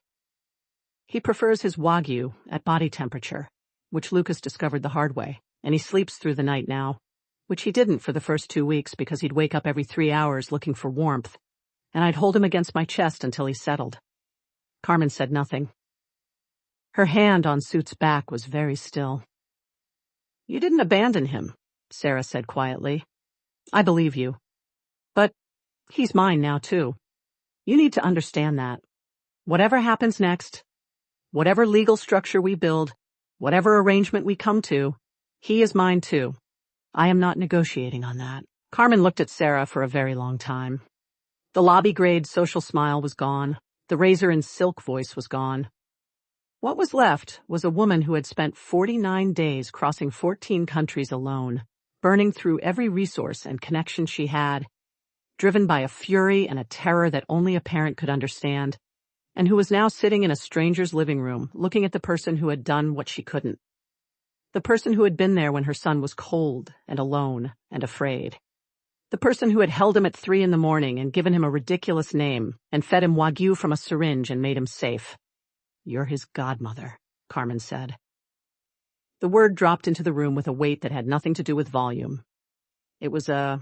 He prefers his Wagyu at body temperature, which Lucas discovered the hard way, and he sleeps through the night now, which he didn't for the first 2 weeks because he'd wake up every 3 hours looking for warmth, and I'd hold him against my chest until he settled. Carmen said nothing. Her hand on Suit's back was very still. You didn't abandon him, Sarah said quietly. I believe you. But he's mine now, too. You need to understand that. Whatever happens next, whatever legal structure we build, whatever arrangement we come to, he is mine, too. I am not negotiating on that. Carmen looked at Sarah for a very long time. The lobby-grade social smile was gone. The razor-and-silk voice was gone. What was left was a woman who had spent 49 days crossing 14 countries alone, burning through every resource and connection she had, driven by a fury and a terror that only a parent could understand, and who was now sitting in a stranger's living room looking at the person who had done what she couldn't. The person who had been there when her son was cold and alone and afraid. The person who had held him at 3 in the morning and given him a ridiculous name and fed him Wagyu from a syringe and made him safe. You're his godmother, Carmen said. The word dropped into the room with a weight that had nothing to do with volume. It was a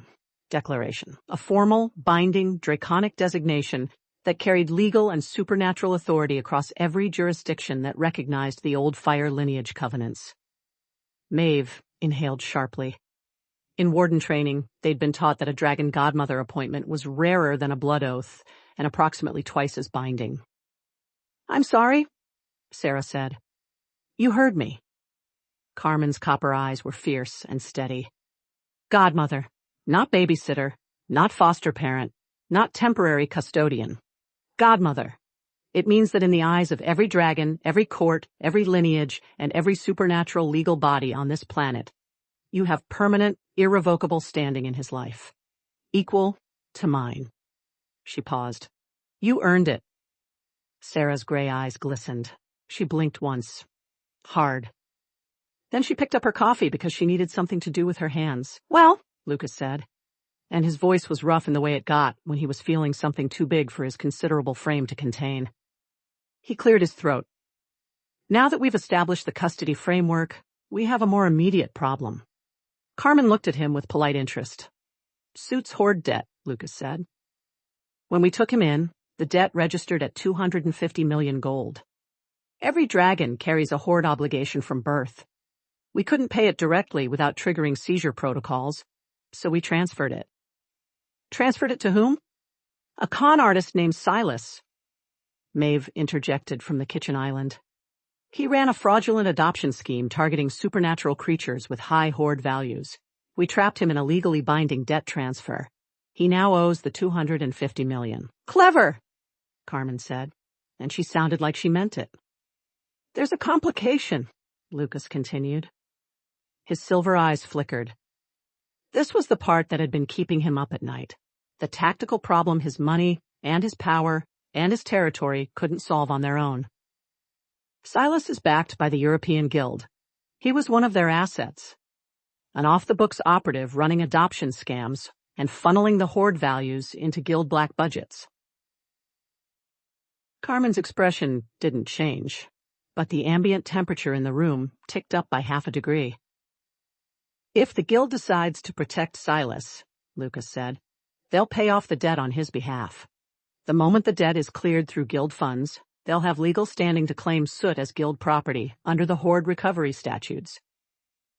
declaration, a formal, binding, draconic designation that carried legal and supernatural authority across every jurisdiction that recognized the old fire lineage covenants. Maeve inhaled sharply. In warden training, they'd been taught that a dragon godmother appointment was rarer than a blood oath and approximately twice as binding. I'm sorry, Sarah said. You heard me. Carmen's copper eyes were fierce and steady. Godmother, not babysitter, not foster parent, not temporary custodian. Godmother. It means that in the eyes of every dragon, every court, every lineage, and every supernatural legal body on this planet, you have permanent, irrevocable standing in his life. Equal to mine. She paused. You earned it. Sarah's gray eyes glistened. She blinked once. Hard. Then she picked up her coffee because she needed something to do with her hands. Well, Lucas said, and his voice was rough in the way it got when he was feeling something too big for his considerable frame to contain. He cleared his throat. Now that we've established the custody framework, we have a more immediate problem. Carmen looked at him with polite interest. Suit's hoard debt, Lucas said. When we took him in, the debt registered at 250 million gold. Every dragon carries a hoard obligation from birth. We couldn't pay it directly without triggering seizure protocols, so we transferred it. Transferred it to whom? A con artist named Silas. Maeve interjected from the kitchen island. He ran a fraudulent adoption scheme targeting supernatural creatures with high hoard values. We trapped him in a legally binding debt transfer. He now owes the 250 million. Clever, Carmen said, and she sounded like she meant it. There's a complication, Lucas continued. His silver eyes flickered. This was the part that had been keeping him up at night. The tactical problem his money and his power and his territory couldn't solve on their own. Silas is backed by the European Guild. He was one of their assets. An off-the-books operative running adoption scams and funneling the hoard values into Guild black budgets. Carmen's expression didn't change, but the ambient temperature in the room ticked up by 0.5 degree. If the Guild decides to protect Silas, Lucas said, They'll pay off the debt on his behalf. The moment the debt is cleared through guild funds, they'll have legal standing to claim soot as guild property under the hoard recovery statutes.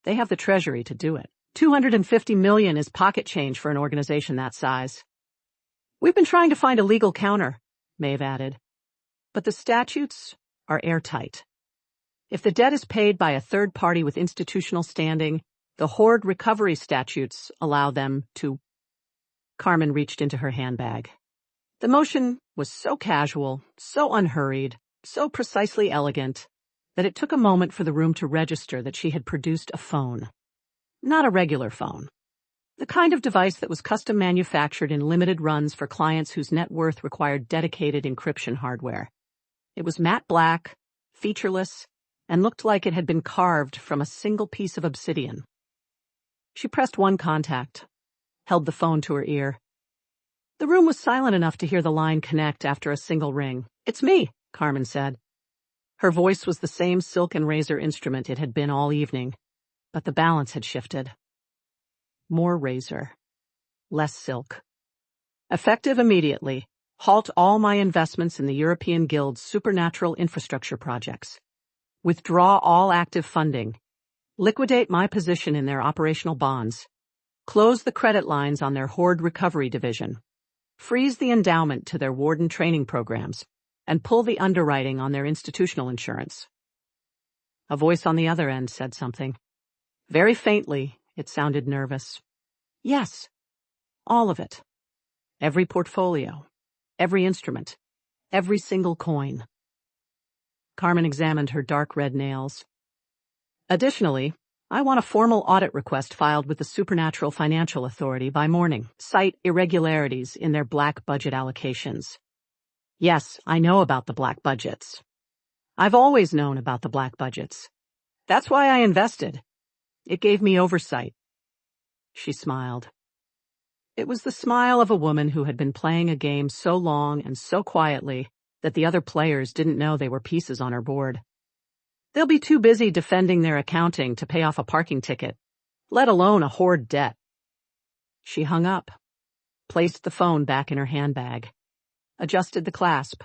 They have the treasury to do it. $250 million is pocket change for an organization that size. We've been trying to find a legal counter, Maeve added. But the statutes are airtight. If the debt is paid by a third party with institutional standing, the hoard recovery statutes allow them to. Carmen reached into her handbag. The motion was so casual, so unhurried, so precisely elegant, that it took a moment for the room to register that she had produced a phone. Not a regular phone. The kind of device that was custom manufactured in limited runs for clients whose net worth required dedicated encryption hardware. It was matte black, featureless, and looked like it had been carved from a single piece of obsidian. She pressed one contact, held the phone to her ear. The room was silent enough to hear the line connect after a single ring. "It's me," Carmen said. Her voice was the same silk and razor instrument it had been all evening, but the balance had shifted. More razor, less silk. Effective immediately, halt all my investments in the European Guild's supernatural infrastructure projects. Withdraw all active funding. Liquidate my position in their operational bonds. Close the credit lines on their hoard recovery division. Freeze the endowment to their warden training programs, and pull the underwriting on their institutional insurance. A voice on the other end said something. Very faintly, it sounded nervous. Yes, all of it. Every portfolio, every instrument, every single coin. Carmen examined her dark red nails. Additionally, I want a formal audit request filed with the Supernatural Financial Authority by morning. Cite irregularities in their black budget allocations. Yes, I know about the black budgets. I've always known about the black budgets. That's why I invested. It gave me oversight. She smiled. It was the smile of a woman who had been playing a game so long and so quietly that the other players didn't know they were pieces on her board. They'll be too busy defending their accounting to pay off a parking ticket, let alone a hoard debt. She hung up, placed the phone back in her handbag, adjusted the clasp.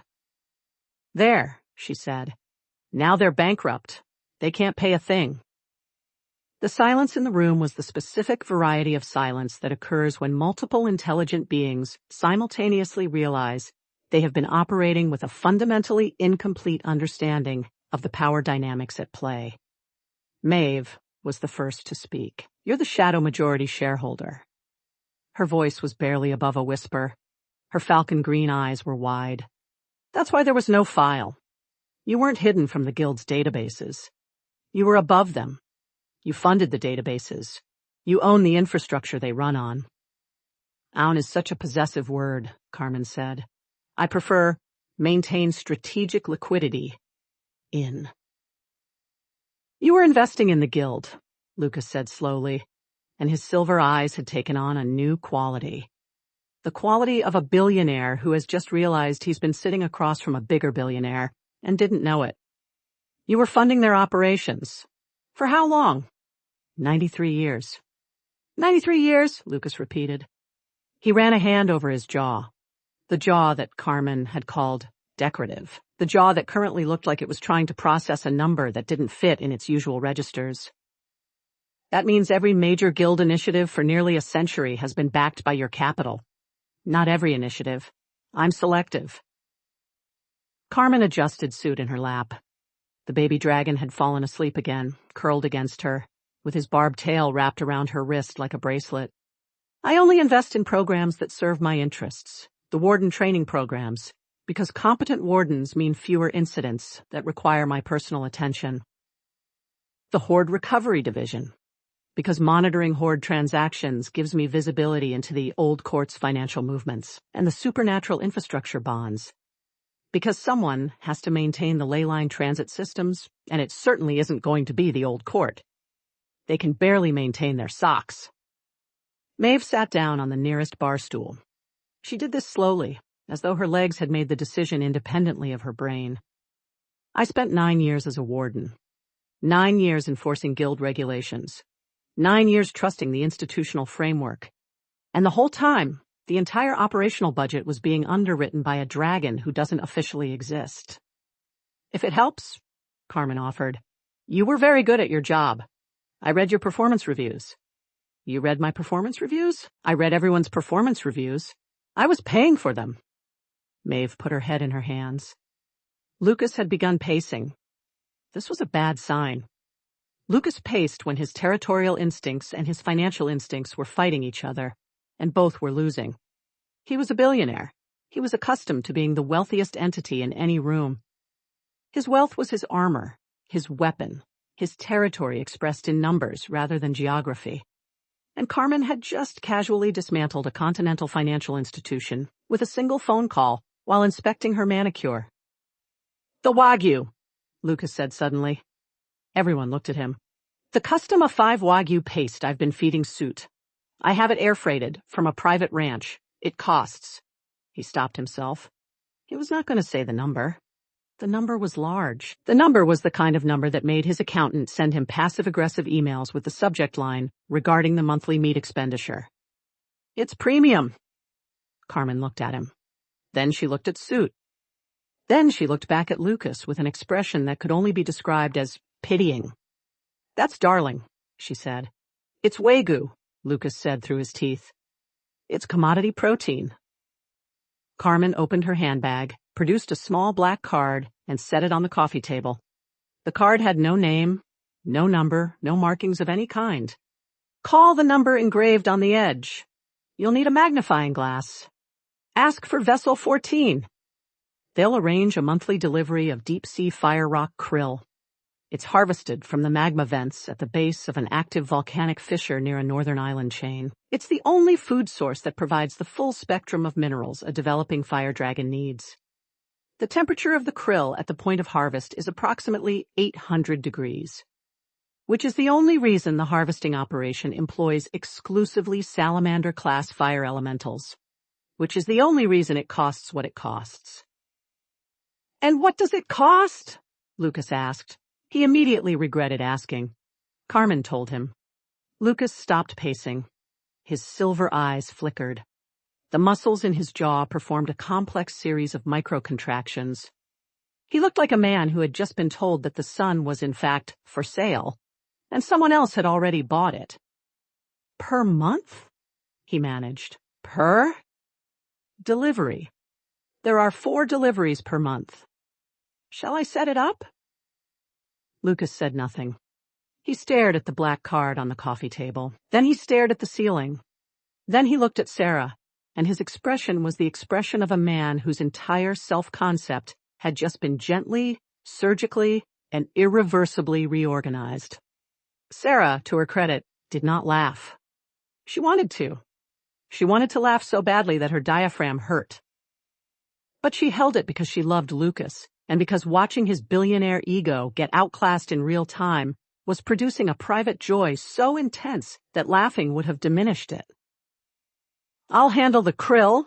There, she said. Now they're bankrupt. They can't pay a thing. The silence in the room was the specific variety of silence that occurs when multiple intelligent beings simultaneously realize they have been operating with a fundamentally incomplete understanding of the power dynamics at play. Maeve was the first to speak. You're the shadow majority shareholder. Her voice was barely above a whisper. Her falcon green eyes were wide. That's why there was no file. You weren't hidden from the guild's databases. You were above them. You funded the databases. You own the infrastructure they run on. Own is such a possessive word, Carmen said. I prefer maintain strategic liquidity. In. You were investing in the guild, Lucas said slowly, and his silver eyes had taken on a new quality. The quality of a billionaire who has just realized he's been sitting across from a bigger billionaire and didn't know it. You were funding their operations. For how long? 93 years. 93 years, Lucas repeated. He ran a hand over his jaw, the jaw that Carmen had called decorative, the jaw that currently looked like it was trying to process a number that didn't fit in its usual registers. That means every major guild initiative for nearly a century has been backed by your capital. Not every initiative. I'm selective. Carmen adjusted suit in her lap. The baby dragon had fallen asleep again, curled against her, with his barbed tail wrapped around her wrist like a bracelet. I only invest in programs that serve my interests, the warden training programs, because competent wardens mean fewer incidents that require my personal attention. The Hoard Recovery Division, because monitoring hoard transactions gives me visibility into the old court's financial movements, and the supernatural infrastructure bonds, because someone has to maintain the ley line transit systems, and it certainly isn't going to be the old court. They can barely maintain their socks. Maeve sat down on the nearest bar stool. She did this slowly, as though her legs had made the decision independently of her brain. I spent 9 years as a warden. 9 years enforcing guild regulations. 9 years trusting the institutional framework. And the whole time, The entire operational budget was being underwritten by a dragon who doesn't officially exist. If it helps, Carmen offered, you were very good at your job. I read your performance reviews. You read my performance reviews? I read everyone's performance reviews. I was paying for them. Maeve put her head in her hands. Lucas had begun pacing. This was a bad sign. Lucas paced when his territorial instincts and his financial instincts were fighting each other, and both were losing. He was a billionaire. He was accustomed to being the wealthiest entity in any room. His wealth was his armor, his weapon, his territory expressed in numbers rather than geography. And Carmen had just casually dismantled a continental financial institution with a single phone call while inspecting her manicure. The Wagyu, Lucas said suddenly. Everyone looked at him. The custom of 5 Wagyu paste I've been feeding Suit. I have it air freighted from a private ranch. It costs. He stopped himself. He was not going to say the number. The number was large. The number was the kind of number that made his accountant send him passive-aggressive emails with the subject line regarding the monthly meat expenditure. It's premium. Carmen looked at him. Then she looked at Suit. Then she looked back at Lucas with an expression that could only be described as pitying. That's darling, she said. It's Wagyu, Lucas said through his teeth. It's commodity protein. Carmen opened her handbag, produced a small black card, and set it on the coffee table. The card had no name, no number, no markings of any kind. Call the number engraved on the edge. You'll need a magnifying glass. Ask for Vessel 14. They'll arrange a monthly delivery of deep-sea fire rock krill. It's harvested from the magma vents at the base of an active volcanic fissure near a northern island chain. It's the only food source that provides the full spectrum of minerals a developing fire dragon needs. The temperature of the krill at the point of harvest is approximately 800 degrees, which is the only reason the harvesting operation employs exclusively salamander-class fire elementals, which is the only reason it costs what it costs. And what does it cost? Lucas asked. He immediately regretted asking. Carmen told him. Lucas stopped pacing. His silver eyes flickered. The muscles in his jaw performed a complex series of microcontractions. He looked like a man who had just been told that the sun was in fact for sale, and someone else had already bought it. Per month? He managed. Per? Delivery. There are 4 deliveries per month. Shall I set it up? Lucas said nothing. He stared at the black card on the coffee table. Then he stared at the ceiling. Then he looked at Sarah, and his expression was the expression of a man whose entire self-concept had just been gently, surgically, and irreversibly reorganized. Sarah, to her credit, did not laugh. She wanted to. She wanted to laugh so badly that her diaphragm hurt. But she held it because she loved Lucas, and because watching his billionaire ego get outclassed in real time was producing a private joy so intense that laughing would have diminished it. I'll handle the krill,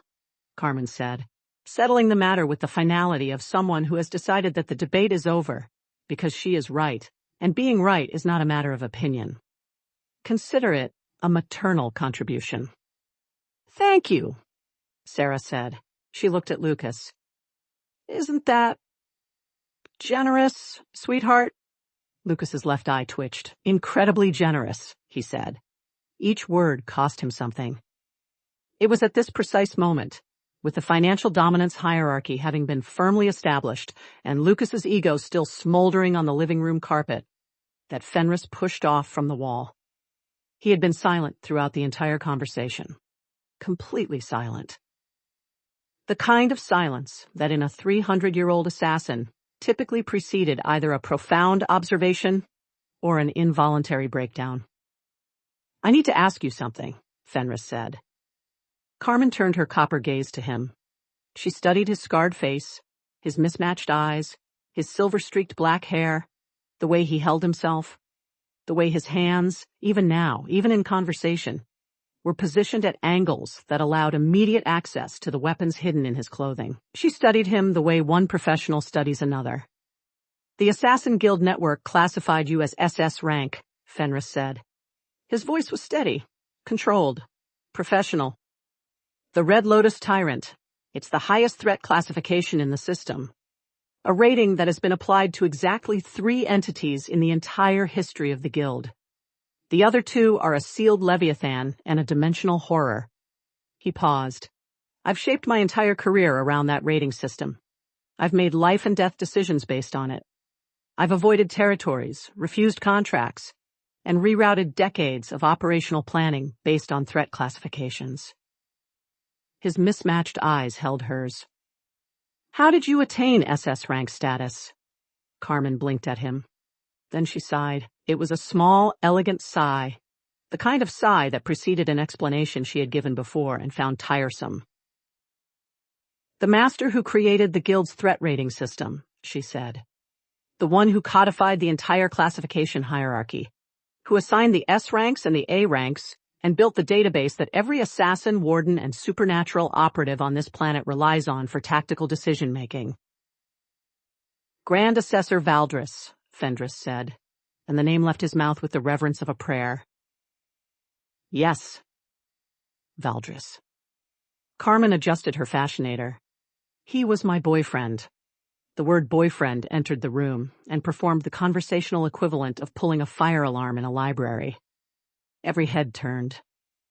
Carmen said, settling the matter with the finality of someone who has decided that the debate is over, because she is right, and being right is not a matter of opinion. Consider it a maternal contribution. Thank you, Sarah said. She looked at Lucas. Isn't that generous, sweetheart? Lucas's left eye twitched. Incredibly generous, he said. Each word cost him something. It was at this precise moment, with the financial dominance hierarchy having been firmly established and Lucas's ego still smoldering on the living room carpet, that Fenris pushed off from the wall. He had been silent throughout the entire conversation. Completely silent. The kind of silence that in a 300-year-old assassin typically preceded either a profound observation or an involuntary breakdown. I need to ask you something, Fenris said. Carmen turned her copper gaze to him. She studied his scarred face, his mismatched eyes, his silver-streaked black hair, the way he held himself, the way his hands, even now, even in conversation, were positioned at angles that allowed immediate access to the weapons hidden in his clothing. She studied him the way one professional studies another. The Assassin Guild Network classified you as SS rank, Fenris said. His voice was steady, controlled, professional. The Red Lotus Tyrant. It's the highest threat classification in the system. A rating that has been applied to exactly 3 entities in the entire history of the Guild. The other 2 are a sealed Leviathan and a dimensional horror. He paused. I've shaped my entire career around that rating system. I've made life and death decisions based on it. I've avoided territories, refused contracts, and rerouted decades of operational planning based on threat classifications. His mismatched eyes held hers. How did you attain SS rank status? Carmen blinked at him. Then she sighed. It was a small, elegant sigh, the kind of sigh that preceded an explanation she had given before and found tiresome. The master who created the Guild's threat rating system, she said. The one who codified the entire classification hierarchy, who assigned the S ranks and the A ranks, and built the database that every assassin, warden, and supernatural operative on this planet relies on for tactical decision-making. Grand Assessor Valdris, Fenris said, and the name left his mouth with the reverence of a prayer. Yes. Valdris. Carmen adjusted her fascinator. He was my boyfriend. The word boyfriend entered the room and performed the conversational equivalent of pulling a fire alarm in a library. Every head turned.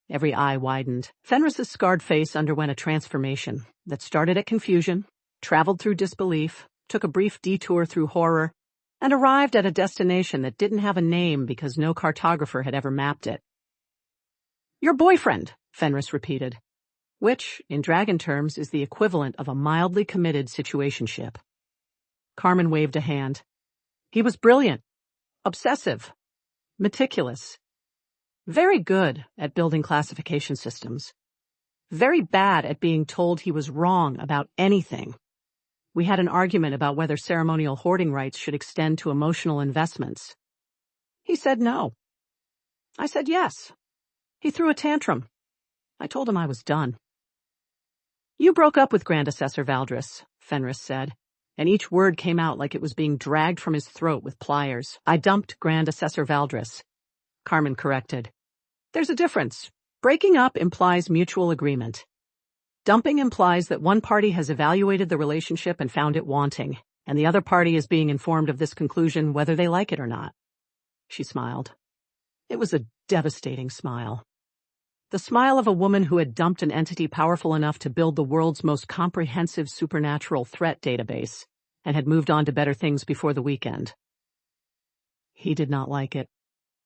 Every eye widened. Fenris's scarred face underwent a transformation that started at confusion, traveled through disbelief, took a brief detour through horror, and arrived at a destination that didn't have a name because no cartographer had ever mapped it. Your boyfriend, Fenris repeated, which, in dragon terms, is the equivalent of a mildly committed situationship. Carmen waved a hand. He was brilliant, obsessive, meticulous, very good at building classification systems, very bad at being told he was wrong about anything. We had an argument about whether ceremonial hoarding rights should extend to emotional investments. He said no. I said yes. He threw a tantrum. I told him I was done. You broke up with Grand Assessor Valdris, Fenris said, and each word came out like it was being dragged from his throat with pliers. I dumped Grand Assessor Valdris. Carmen corrected. There's a difference. Breaking up implies mutual agreement. Dumping implies that one party has evaluated the relationship and found it wanting, and the other party is being informed of this conclusion whether they like it or not. She smiled. It was a devastating smile. The smile of a woman who had dumped an entity powerful enough to build the world's most comprehensive supernatural threat database and had moved on to better things before the weekend. He did not like it.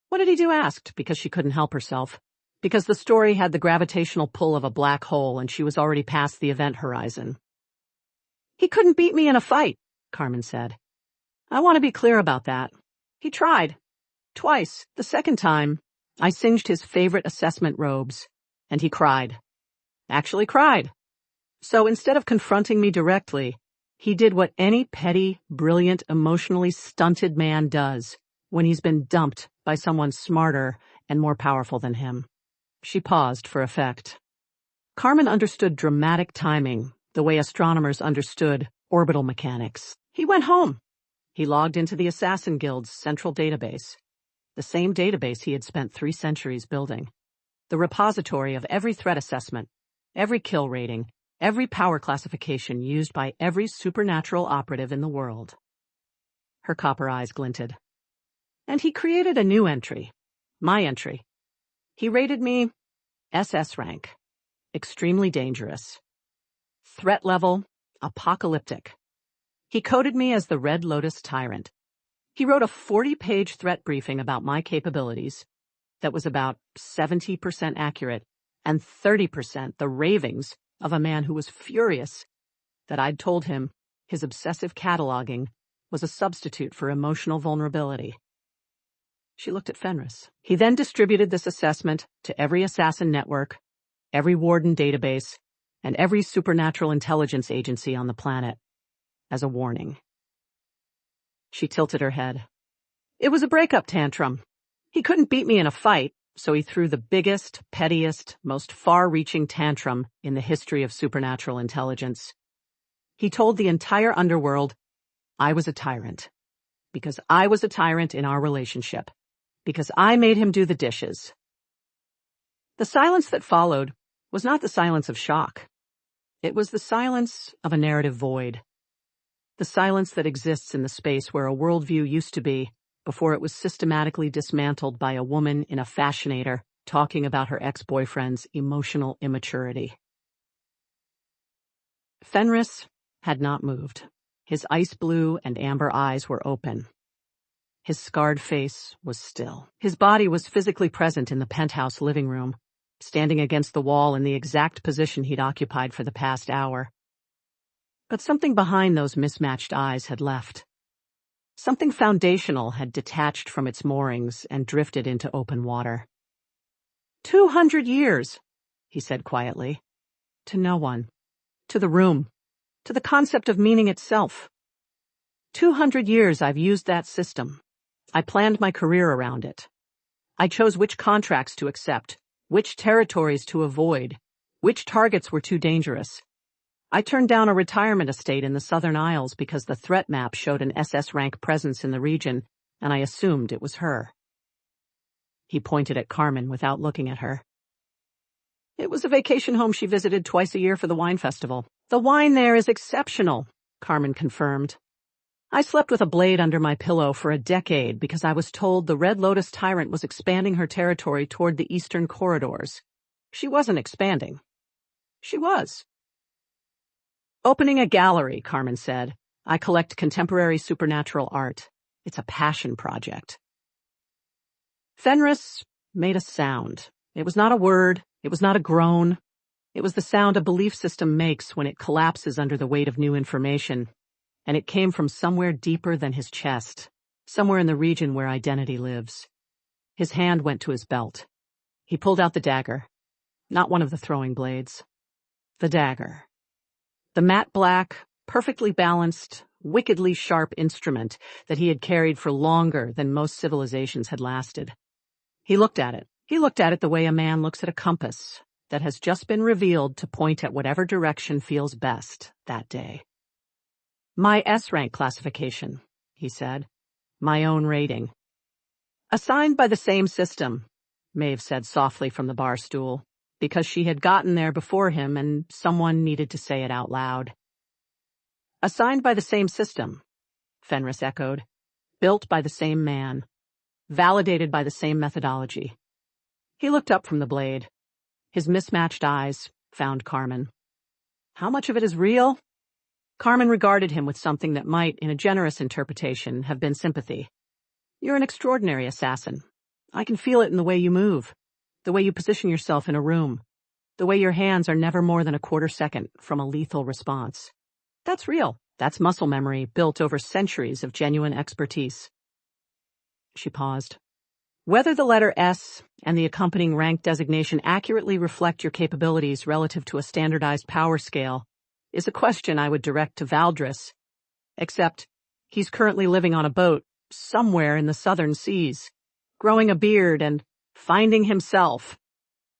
What did he do? Asked, because she couldn't help herself. Because the story had the gravitational pull of a black hole and she was already past the event horizon. He couldn't beat me in a fight, Carmen said. I want to be clear about that. He tried. Twice. The second time, I singed his favorite assessment robes, and he cried. Actually cried. So instead of confronting me directly, he did what any petty, brilliant, emotionally stunted man does when he's been dumped by someone smarter and more powerful than him. She paused for effect. Carmen understood dramatic timing, the way astronomers understood orbital mechanics. He went home. He logged into the Assassin Guild's central database, the same database he had spent 3 centuries building, the repository of every threat assessment, every kill rating, every power classification used by every supernatural operative in the world. Her copper eyes glinted. And he created a new entry, my entry. He rated me SS rank, extremely dangerous. Threat level, apocalyptic. He coded me as the Red Lotus Tyrant. He wrote a 40-page threat briefing about my capabilities that was about 70% accurate and 30% the ravings of a man who was furious that I'd told him his obsessive cataloging was a substitute for emotional vulnerability. She looked at Fenris. He then distributed this assessment to every assassin network, every warden database, and every supernatural intelligence agency on the planet as a warning. She tilted her head. It was a breakup tantrum. He couldn't beat me in a fight, so he threw the biggest, pettiest, most far-reaching tantrum in the history of supernatural intelligence. He told the entire underworld I was a tyrant, because I was a tyrant in our relationship, because I made him do the dishes. The silence that followed was not the silence of shock. It was the silence of a narrative void. The silence that exists in the space where a worldview used to be before it was systematically dismantled by a woman in a fascinator talking about her ex-boyfriend's emotional immaturity. Fenris had not moved. His ice blue and amber eyes were open. His scarred face was still. His body was physically present in the penthouse living room, standing against the wall in the exact position he'd occupied for the past hour. But something behind those mismatched eyes had left. Something foundational had detached from its moorings and drifted into open water. 200 years, he said quietly. To no one. To the room. To the concept of meaning itself. 200 years I've used that system. I planned my career around it. I chose which contracts to accept, which territories to avoid, which targets were too dangerous. I turned down a retirement estate in the Southern Isles because the threat map showed an SS-rank presence in the region, and I assumed it was her. He pointed at Carmen without looking at her. It was a vacation home she visited twice a year for the wine festival. The wine there is exceptional, Carmen confirmed. I slept with a blade under my pillow for a decade because I was told the Red Lotus tyrant was expanding her territory toward the eastern corridors. She wasn't expanding. She was. Opening a gallery, Carmen said. I collect contemporary supernatural art. It's a passion project. Fenris made a sound. It was not a word. It was not a groan. It was the sound a belief system makes when it collapses under the weight of new information. And it came from somewhere deeper than his chest, somewhere in the region where identity lives. His hand went to his belt. He pulled out the dagger. Not one of the throwing blades. The dagger. The matte black, perfectly balanced, wickedly sharp instrument that he had carried for longer than most civilizations had lasted. He looked at it. He looked at it the way a man looks at a compass that has just been revealed to point at whatever direction feels best that day. My S-rank classification, he said. My own rating. Assigned by the same system, Maeve said softly from the bar stool, because she had gotten there before him and someone needed to say it out loud. Assigned by the same system, Fenris echoed. Built by the same man. Validated by the same methodology. He looked up from the blade. His mismatched eyes found Carmen. How much of it is real? Carmen regarded him with something that might, in a generous interpretation, have been sympathy. You're an extraordinary assassin. I can feel it in the way you move, the way you position yourself in a room, the way your hands are never more than a quarter second from a lethal response. That's real. That's muscle memory built over centuries of genuine expertise. She paused. Whether the letter S and the accompanying rank designation accurately reflect your capabilities relative to a standardized power scale is a question I would direct to Valdris, except he's currently living on a boat somewhere in the southern seas, growing a beard and finding himself,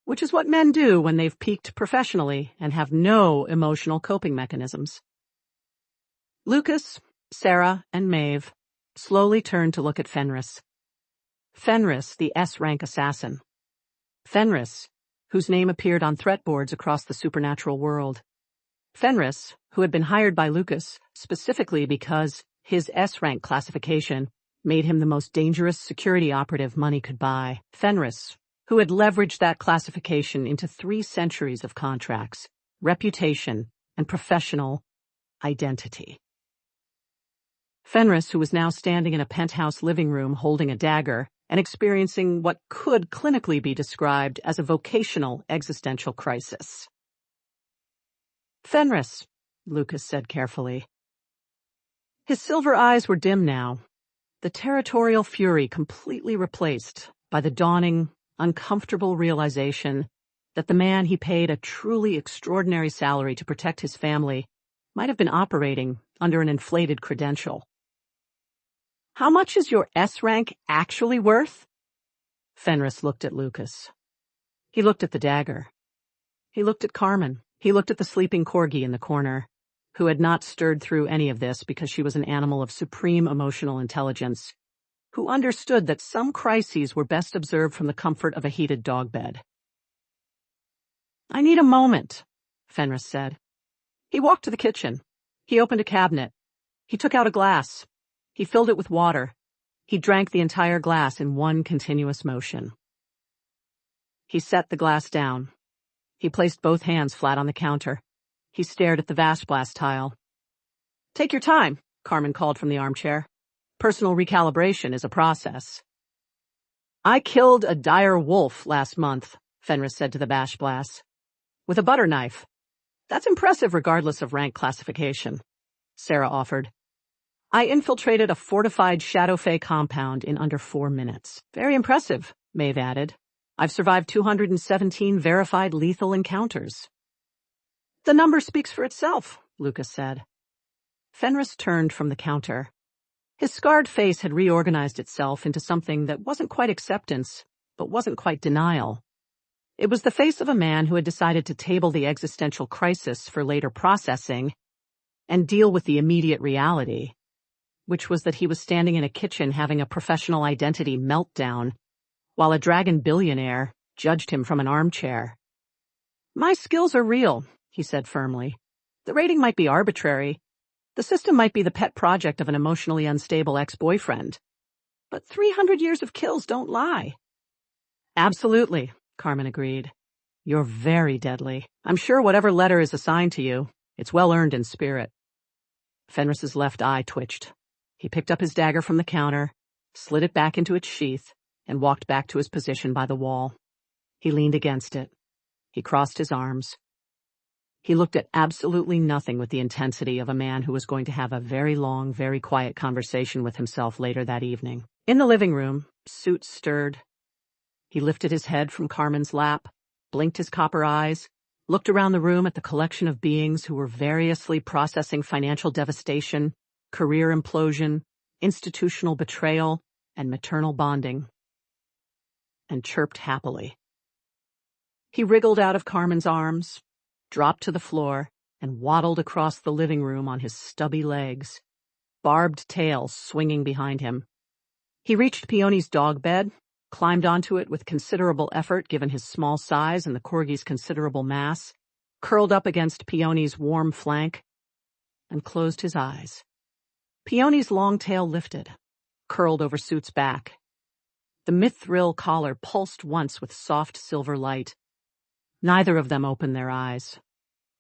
which is what men do when they've peaked professionally and have no emotional coping mechanisms. Lucas, Sarah, and Maeve slowly turned to look at Fenris. Fenris, the S-rank assassin. Fenris, whose name appeared on threat boards across the supernatural world. Fenris, who had been hired by Lucas specifically because his S-rank classification made him the most dangerous security operative money could buy. Fenris, who had leveraged that classification into 3 centuries of contracts, reputation, and professional identity. Fenris, who was now standing in a penthouse living room holding a dagger and experiencing what could clinically be described as a vocational existential crisis. Fenris, Lucas said carefully. His silver eyes were dim now, the territorial fury completely replaced by the dawning, uncomfortable realization that the man he paid a truly extraordinary salary to protect his family might have been operating under an inflated credential. How much is your S-rank actually worth? Fenris looked at Lucas. He looked at the dagger. He looked at Carmen. He looked at the sleeping corgi in the corner, who had not stirred through any of this because she was an animal of supreme emotional intelligence, who understood that some crises were best observed from the comfort of a heated dog bed. I need a moment, Fenris said. He walked to the kitchen. He opened a cabinet. He took out a glass. He filled it with water. He drank the entire glass in one continuous motion. He set the glass down. He placed both hands flat on the counter. He stared at the Vashblast tile. Take your time, Carmen called from the armchair. Personal recalibration is a process. I killed a dire wolf last month, Fenris said to the Vashblast. With a butter knife. That's impressive regardless of rank classification, Sarah offered. I infiltrated a fortified Shadowfae compound in under 4 minutes. Very impressive, Maeve added. I've survived 217 verified lethal encounters. The number speaks for itself, Lucas said. Fenris turned from the counter. His scarred face had reorganized itself into something that wasn't quite acceptance, but wasn't quite denial. It was the face of a man who had decided to table the existential crisis for later processing and deal with the immediate reality, which was that he was standing in a kitchen having a professional identity meltdown while a dragon billionaire judged him from an armchair. My skills are real, he said firmly. The rating might be arbitrary. The system might be the pet project of an emotionally unstable ex-boyfriend. But 300 years of kills don't lie. Absolutely, Carmen agreed. You're very deadly. I'm sure whatever letter is assigned to you, it's well earned in spirit. Fenris's left eye twitched. He picked up his dagger from the counter, slid it back into its sheath, and walked back to his position by the wall. He leaned against it. He crossed his arms. He looked at absolutely nothing with the intensity of a man who was going to have a very long, very quiet conversation with himself later that evening. In the living room, Suits stirred. He lifted his head from Carmen's lap, blinked his copper eyes, looked around the room at the collection of beings who were variously processing financial devastation, career implosion, institutional betrayal, and maternal bonding, and chirped happily. He wriggled out of Carmen's arms, dropped to the floor, and waddled across the living room on his stubby legs, barbed tail swinging behind him. He reached Peony's dog bed, climbed onto it with considerable effort given his small size and the corgi's considerable mass, curled up against Peony's warm flank, and closed his eyes. Peony's long tail lifted, curled over Suit's back. The mithril collar pulsed once with soft silver light. Neither of them opened their eyes.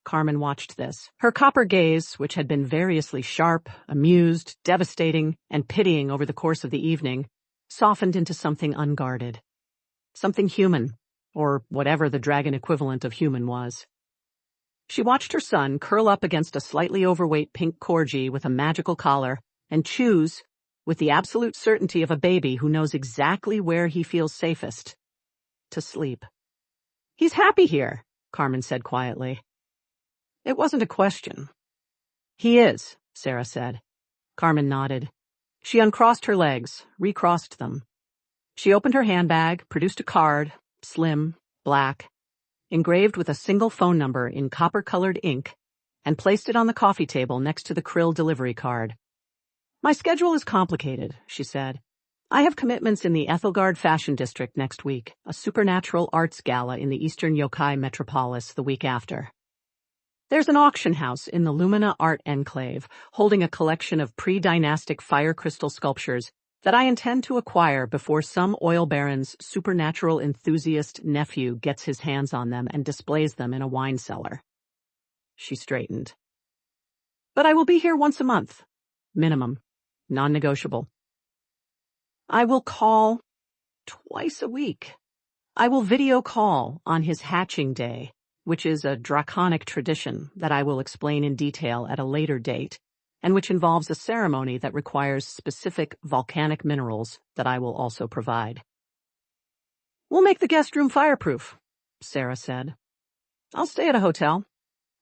Carmen watched this. Her copper gaze, which had been variously sharp, amused, devastating, and pitying over the course of the evening, softened into something unguarded. Something human, or whatever the dragon equivalent of human was. She watched her son curl up against a slightly overweight pink corgi with a magical collar and choose, with the absolute certainty of a baby who knows exactly where he feels safest, to sleep. He's happy here, Carmen said quietly. It wasn't a question. He is, Sarah said. Carmen nodded. She uncrossed her legs, recrossed them. She opened her handbag, produced a card, slim, black, engraved with a single phone number in copper-colored ink, and placed it on the coffee table next to the Krill delivery card. My schedule is complicated, she said. I have commitments in the Ethelgard Fashion District next week, a supernatural arts gala in the Eastern Yokai Metropolis the week after. There's an auction house in the Lumina Art Enclave holding a collection of pre-dynastic fire crystal sculptures that I intend to acquire before some oil baron's supernatural enthusiast nephew gets his hands on them and displays them in a wine cellar. She straightened. But I will be here once a month. Minimum. Non-negotiable. I will call twice a week. I will video call on his hatching day, which is a draconic tradition that I will explain in detail at a later date, and which involves a ceremony that requires specific volcanic minerals that I will also provide. We'll make the guest room fireproof, Sarah said. I'll stay at a hotel.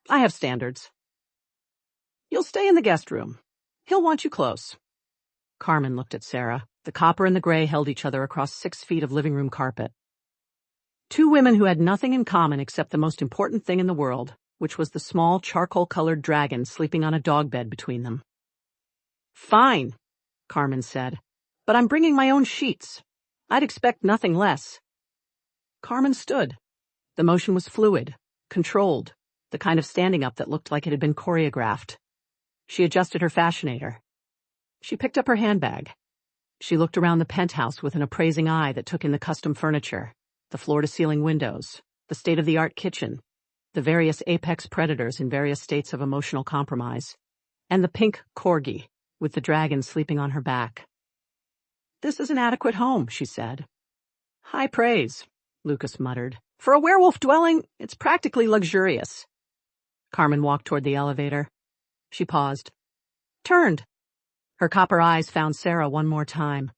I have standards. You'll stay in the guest room. He'll want you close. Carmen looked at Sarah. The copper and the gray held each other across 6 feet of living room carpet. Two women who had nothing in common except the most important thing in the world, which was the small charcoal-colored dragon sleeping on a dog bed between them. Fine, Carmen said, but I'm bringing my own sheets. I'd expect nothing less. Carmen stood. The motion was fluid, controlled, the kind of standing up that looked like it had been choreographed. She adjusted her fascinator. She picked up her handbag. She looked around the penthouse with an appraising eye that took in the custom furniture, the floor-to-ceiling windows, the state-of-the-art kitchen, the various apex predators in various states of emotional compromise, and the pink corgi with the dragon sleeping on her back. "This is an adequate home," she said. "High praise," Lucas muttered. "For a werewolf dwelling, it's practically luxurious." Carmen walked toward the elevator. She paused. Turned. Her copper eyes found Sarah one more time.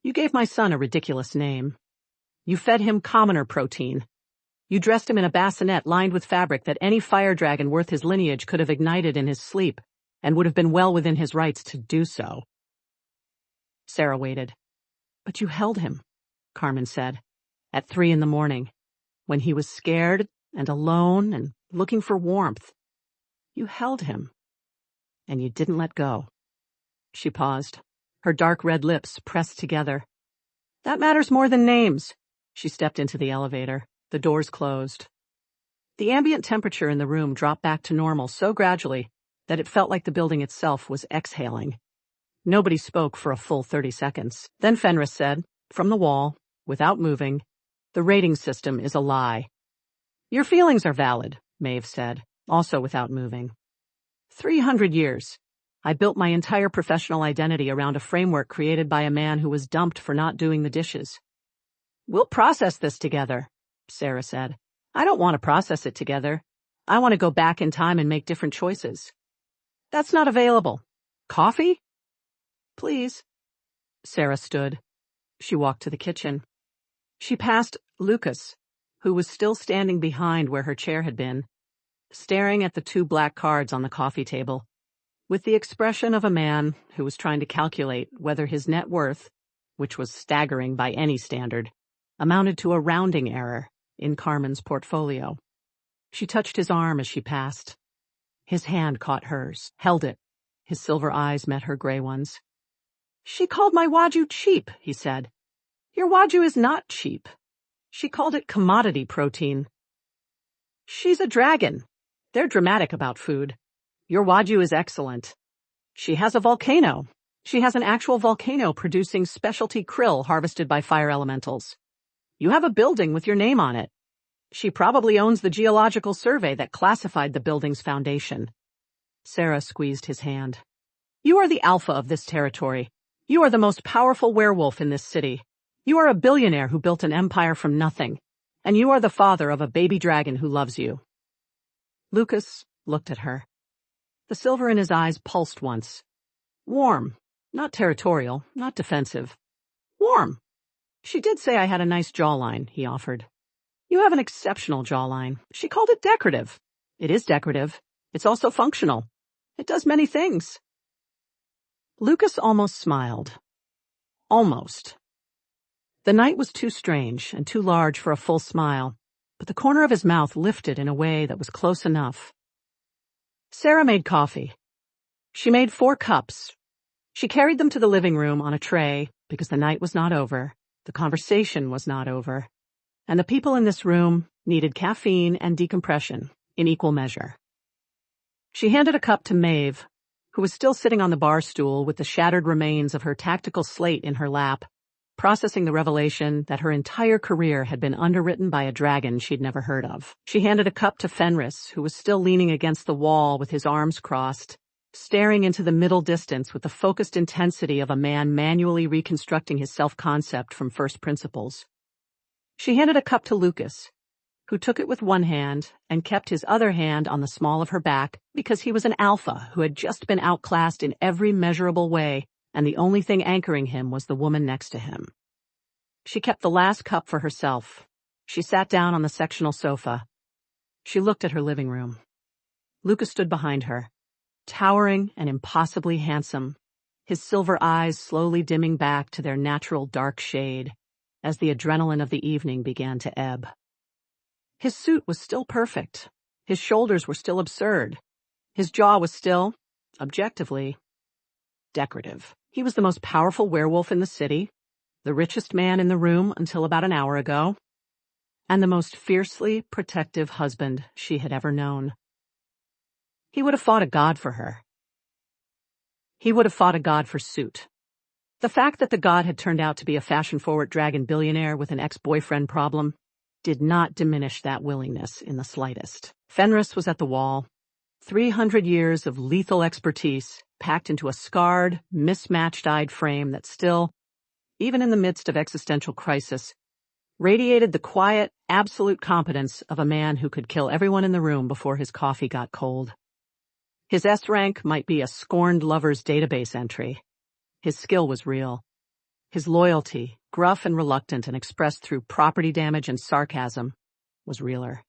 "You gave my son a ridiculous name. You fed him commoner protein. You dressed him in a bassinet lined with fabric that any fire dragon worth his lineage could have ignited in his sleep, and would have been well within his rights to do so." Sarah waited. "But you held him," Carmen said, "at 3 a.m, when he was scared and alone and looking for warmth. You held him. And you didn't let go." She paused, her dark red lips pressed together. "That matters more than names." She stepped into the elevator. The doors closed. The ambient temperature in the room dropped back to normal so gradually that it felt like the building itself was exhaling. Nobody spoke for a full 30 seconds. Then Fenris said, from the wall, without moving, "The rating system is a lie." "Your feelings are valid," Maeve said, also without moving. 300 years. I built my entire professional identity around a framework created by a man who was dumped for not doing the dishes. "We'll process this together," Sarah said. "I don't want to process it together. I want to go back in time and make different choices." "That's not available. Coffee?" "Please." Sarah stood. She walked to the kitchen. She passed Lucas, who was still standing behind where her chair had been, staring at the 2 black cards on the coffee table, with the expression of a man who was trying to calculate whether his net worth, which was staggering by any standard, amounted to a rounding error in Carmen's portfolio. She touched his arm as she passed. His hand caught hers, held it. His silver eyes met her gray ones. "She called my Wagyu cheap," he said. "Your Wagyu is not cheap. She called it commodity protein." "She's a dragon. They're dramatic about food. Your Wagyu is excellent. She has a volcano. She has an actual volcano producing specialty krill harvested by fire elementals. You have a building with your name on it. She probably owns the geological survey that classified the building's foundation." Sarah squeezed his hand. "You are the alpha of this territory. You are the most powerful werewolf in this city. You are a billionaire who built an empire from nothing, and you are the father of a baby dragon who loves you." Lucas looked at her. The silver in his eyes pulsed once. Warm, not territorial, not defensive. Warm. "She did say I had a nice jawline," he offered. "You have an exceptional jawline. She called it decorative. It is decorative. It's also functional. It does many things." Lucas almost smiled. Almost. The night was too strange and too large for a full smile, but the corner of his mouth lifted in a way that was close enough. Sarah made coffee. She made 4 cups. She carried them to the living room on a tray because the night was not over, the conversation was not over, and the people in this room needed caffeine and decompression in equal measure. She handed a cup to Maeve, who was still sitting on the bar stool with the shattered remains of her tactical slate in her lap, processing the revelation that her entire career had been underwritten by a dragon she'd never heard of. She handed a cup to Fenris, who was still leaning against the wall with his arms crossed, staring into the middle distance with the focused intensity of a man manually reconstructing his self-concept from first principles. She handed a cup to Lucas, who took it with one hand and kept his other hand on the small of her back because he was an alpha who had just been outclassed in every measurable way, and the only thing anchoring him was the woman next to him. She kept the last cup for herself. She sat down on the sectional sofa. She looked at her living room. Lucas stood behind her, towering and impossibly handsome, his silver eyes slowly dimming back to their natural dark shade as the adrenaline of the evening began to ebb. His suit was still perfect. His shoulders were still absurd. His jaw was still, objectively, decorative. He was the most powerful werewolf in the city, the richest man in the room until about an hour ago, and the most fiercely protective husband she had ever known. He would have fought a god for her. He would have fought a god for Soot. The fact that the god had turned out to be a fashion-forward dragon billionaire with an ex-boyfriend problem did not diminish that willingness in the slightest. Fenris was at the wall, 300 years of lethal expertise packed into a scarred, mismatched-eyed frame that still, even in the midst of existential crisis, radiated the quiet, absolute competence of a man who could kill everyone in the room before his coffee got cold. His S rank might be a scorned lover's database entry. His skill was real. His loyalty, gruff and reluctant and expressed through property damage and sarcasm, was realer.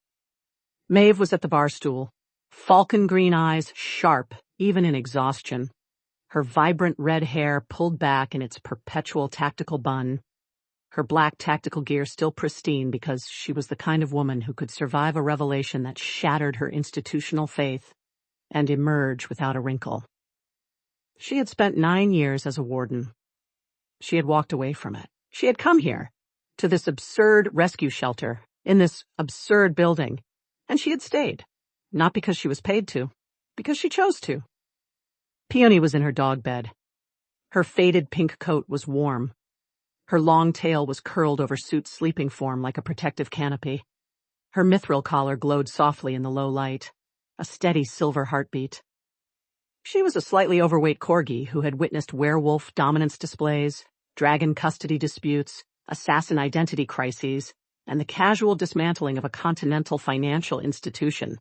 Maeve was at the bar stool, falcon green eyes sharp even in exhaustion, her vibrant red hair pulled back in its perpetual tactical bun, her black tactical gear still pristine because she was the kind of woman who could survive a revelation that shattered her institutional faith and emerge without a wrinkle. She had spent 9 years as a warden. She had walked away from it. She had come here, to this absurd rescue shelter, in this absurd building, and she had stayed, not because she was paid to, because she chose to. Peony was in her dog bed. Her faded pink coat was warm. Her long tail was curled over Soot's sleeping form like a protective canopy. Her mithril collar glowed softly in the low light, a steady silver heartbeat. She was a slightly overweight corgi who had witnessed werewolf dominance displays, dragon custody disputes, assassin identity crises, and the casual dismantling of a continental financial institution.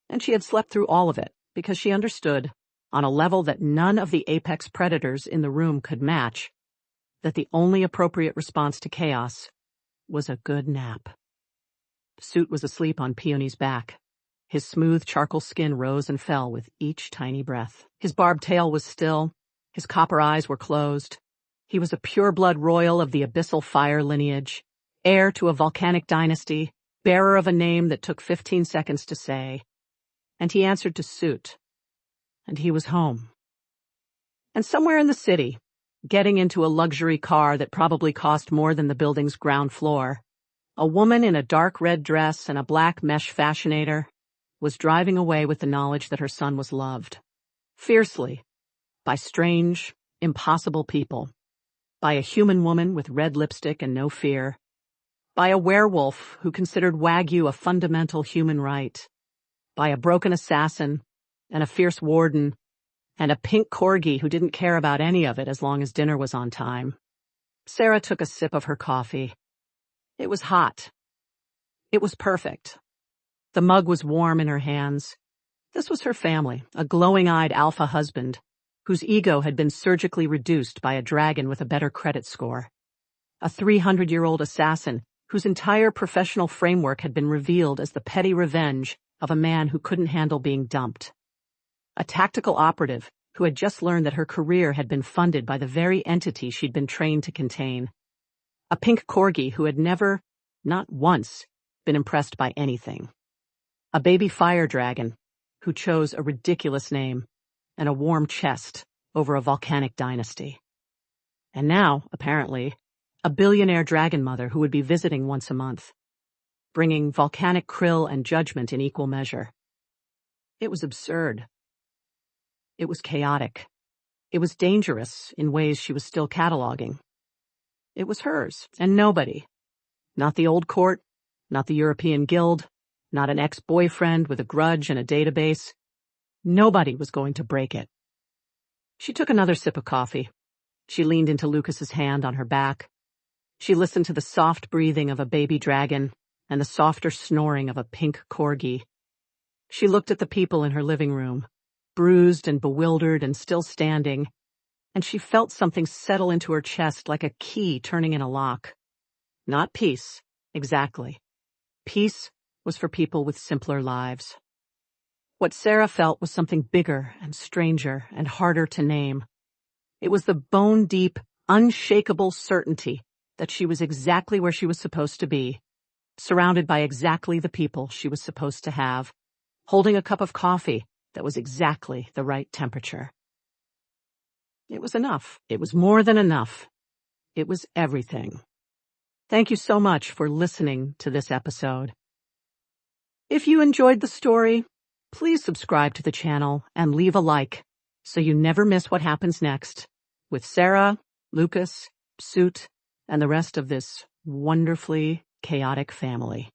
And she had slept through all of it because she understood, on a level that none of the apex predators in the room could match, that the only appropriate response to chaos was a good nap. Soot was asleep on Peony's back. His smooth charcoal skin rose and fell with each tiny breath. His barbed tail was still. His copper eyes were closed. He was a pure-blood royal of the abyssal fire lineage, heir to a volcanic dynasty, bearer of a name that took 15 seconds to say. And he answered to Soot. And he was home. And somewhere in the city, getting into a luxury car that probably cost more than the building's ground floor, a woman in a dark red dress and a black mesh fashionator was driving away with the knowledge that her son was loved. Fiercely. By strange, impossible people. By a human woman with red lipstick and no fear. By a werewolf who considered Wagyu a fundamental human right. By a broken assassin and a fierce warden and a pink corgi who didn't care about any of it as long as dinner was on time. Sarah took a sip of her coffee. It was hot. It was perfect. The mug was warm in her hands. This was her family, a glowing-eyed alpha husband, whose ego had been surgically reduced by a dragon with a better credit score. A 300-year-old assassin whose entire professional framework had been revealed as the petty revenge of a man who couldn't handle being dumped. A tactical operative who had just learned that her career had been funded by the very entity she'd been trained to contain. A pink corgi who had never, not once, been impressed by anything. A baby fire dragon who chose a ridiculous name and a warm chest over a volcanic dynasty. And now, apparently, a billionaire dragon mother who would be visiting once a month, bringing volcanic krill and judgment in equal measure. It was absurd. It was chaotic. It was dangerous in ways she was still cataloging. It was hers, and nobody, not the old court, not the European Guild, not an ex-boyfriend with a grudge and a database, nobody was going to break it. She took another sip of coffee. She leaned into Lucas's hand on her back. She listened to the soft breathing of a baby dragon and the softer snoring of a pink corgi. She looked at the people in her living room, bruised and bewildered and still standing, and she felt something settle into her chest like a key turning in a lock. Not peace, exactly. Peace was for people with simpler lives. What Sarah felt was something bigger and stranger and harder to name. It was the bone-deep, unshakable certainty that she was exactly where she was supposed to be, surrounded by exactly the people she was supposed to have, holding a cup of coffee that was exactly the right temperature. It was enough. It was more than enough. It was everything. Thank you so much for listening to this episode. If you enjoyed the story, please subscribe to the channel and leave a like so you never miss what happens next with Sarah, Lucas, Soot, and the rest of this wonderfully chaotic family.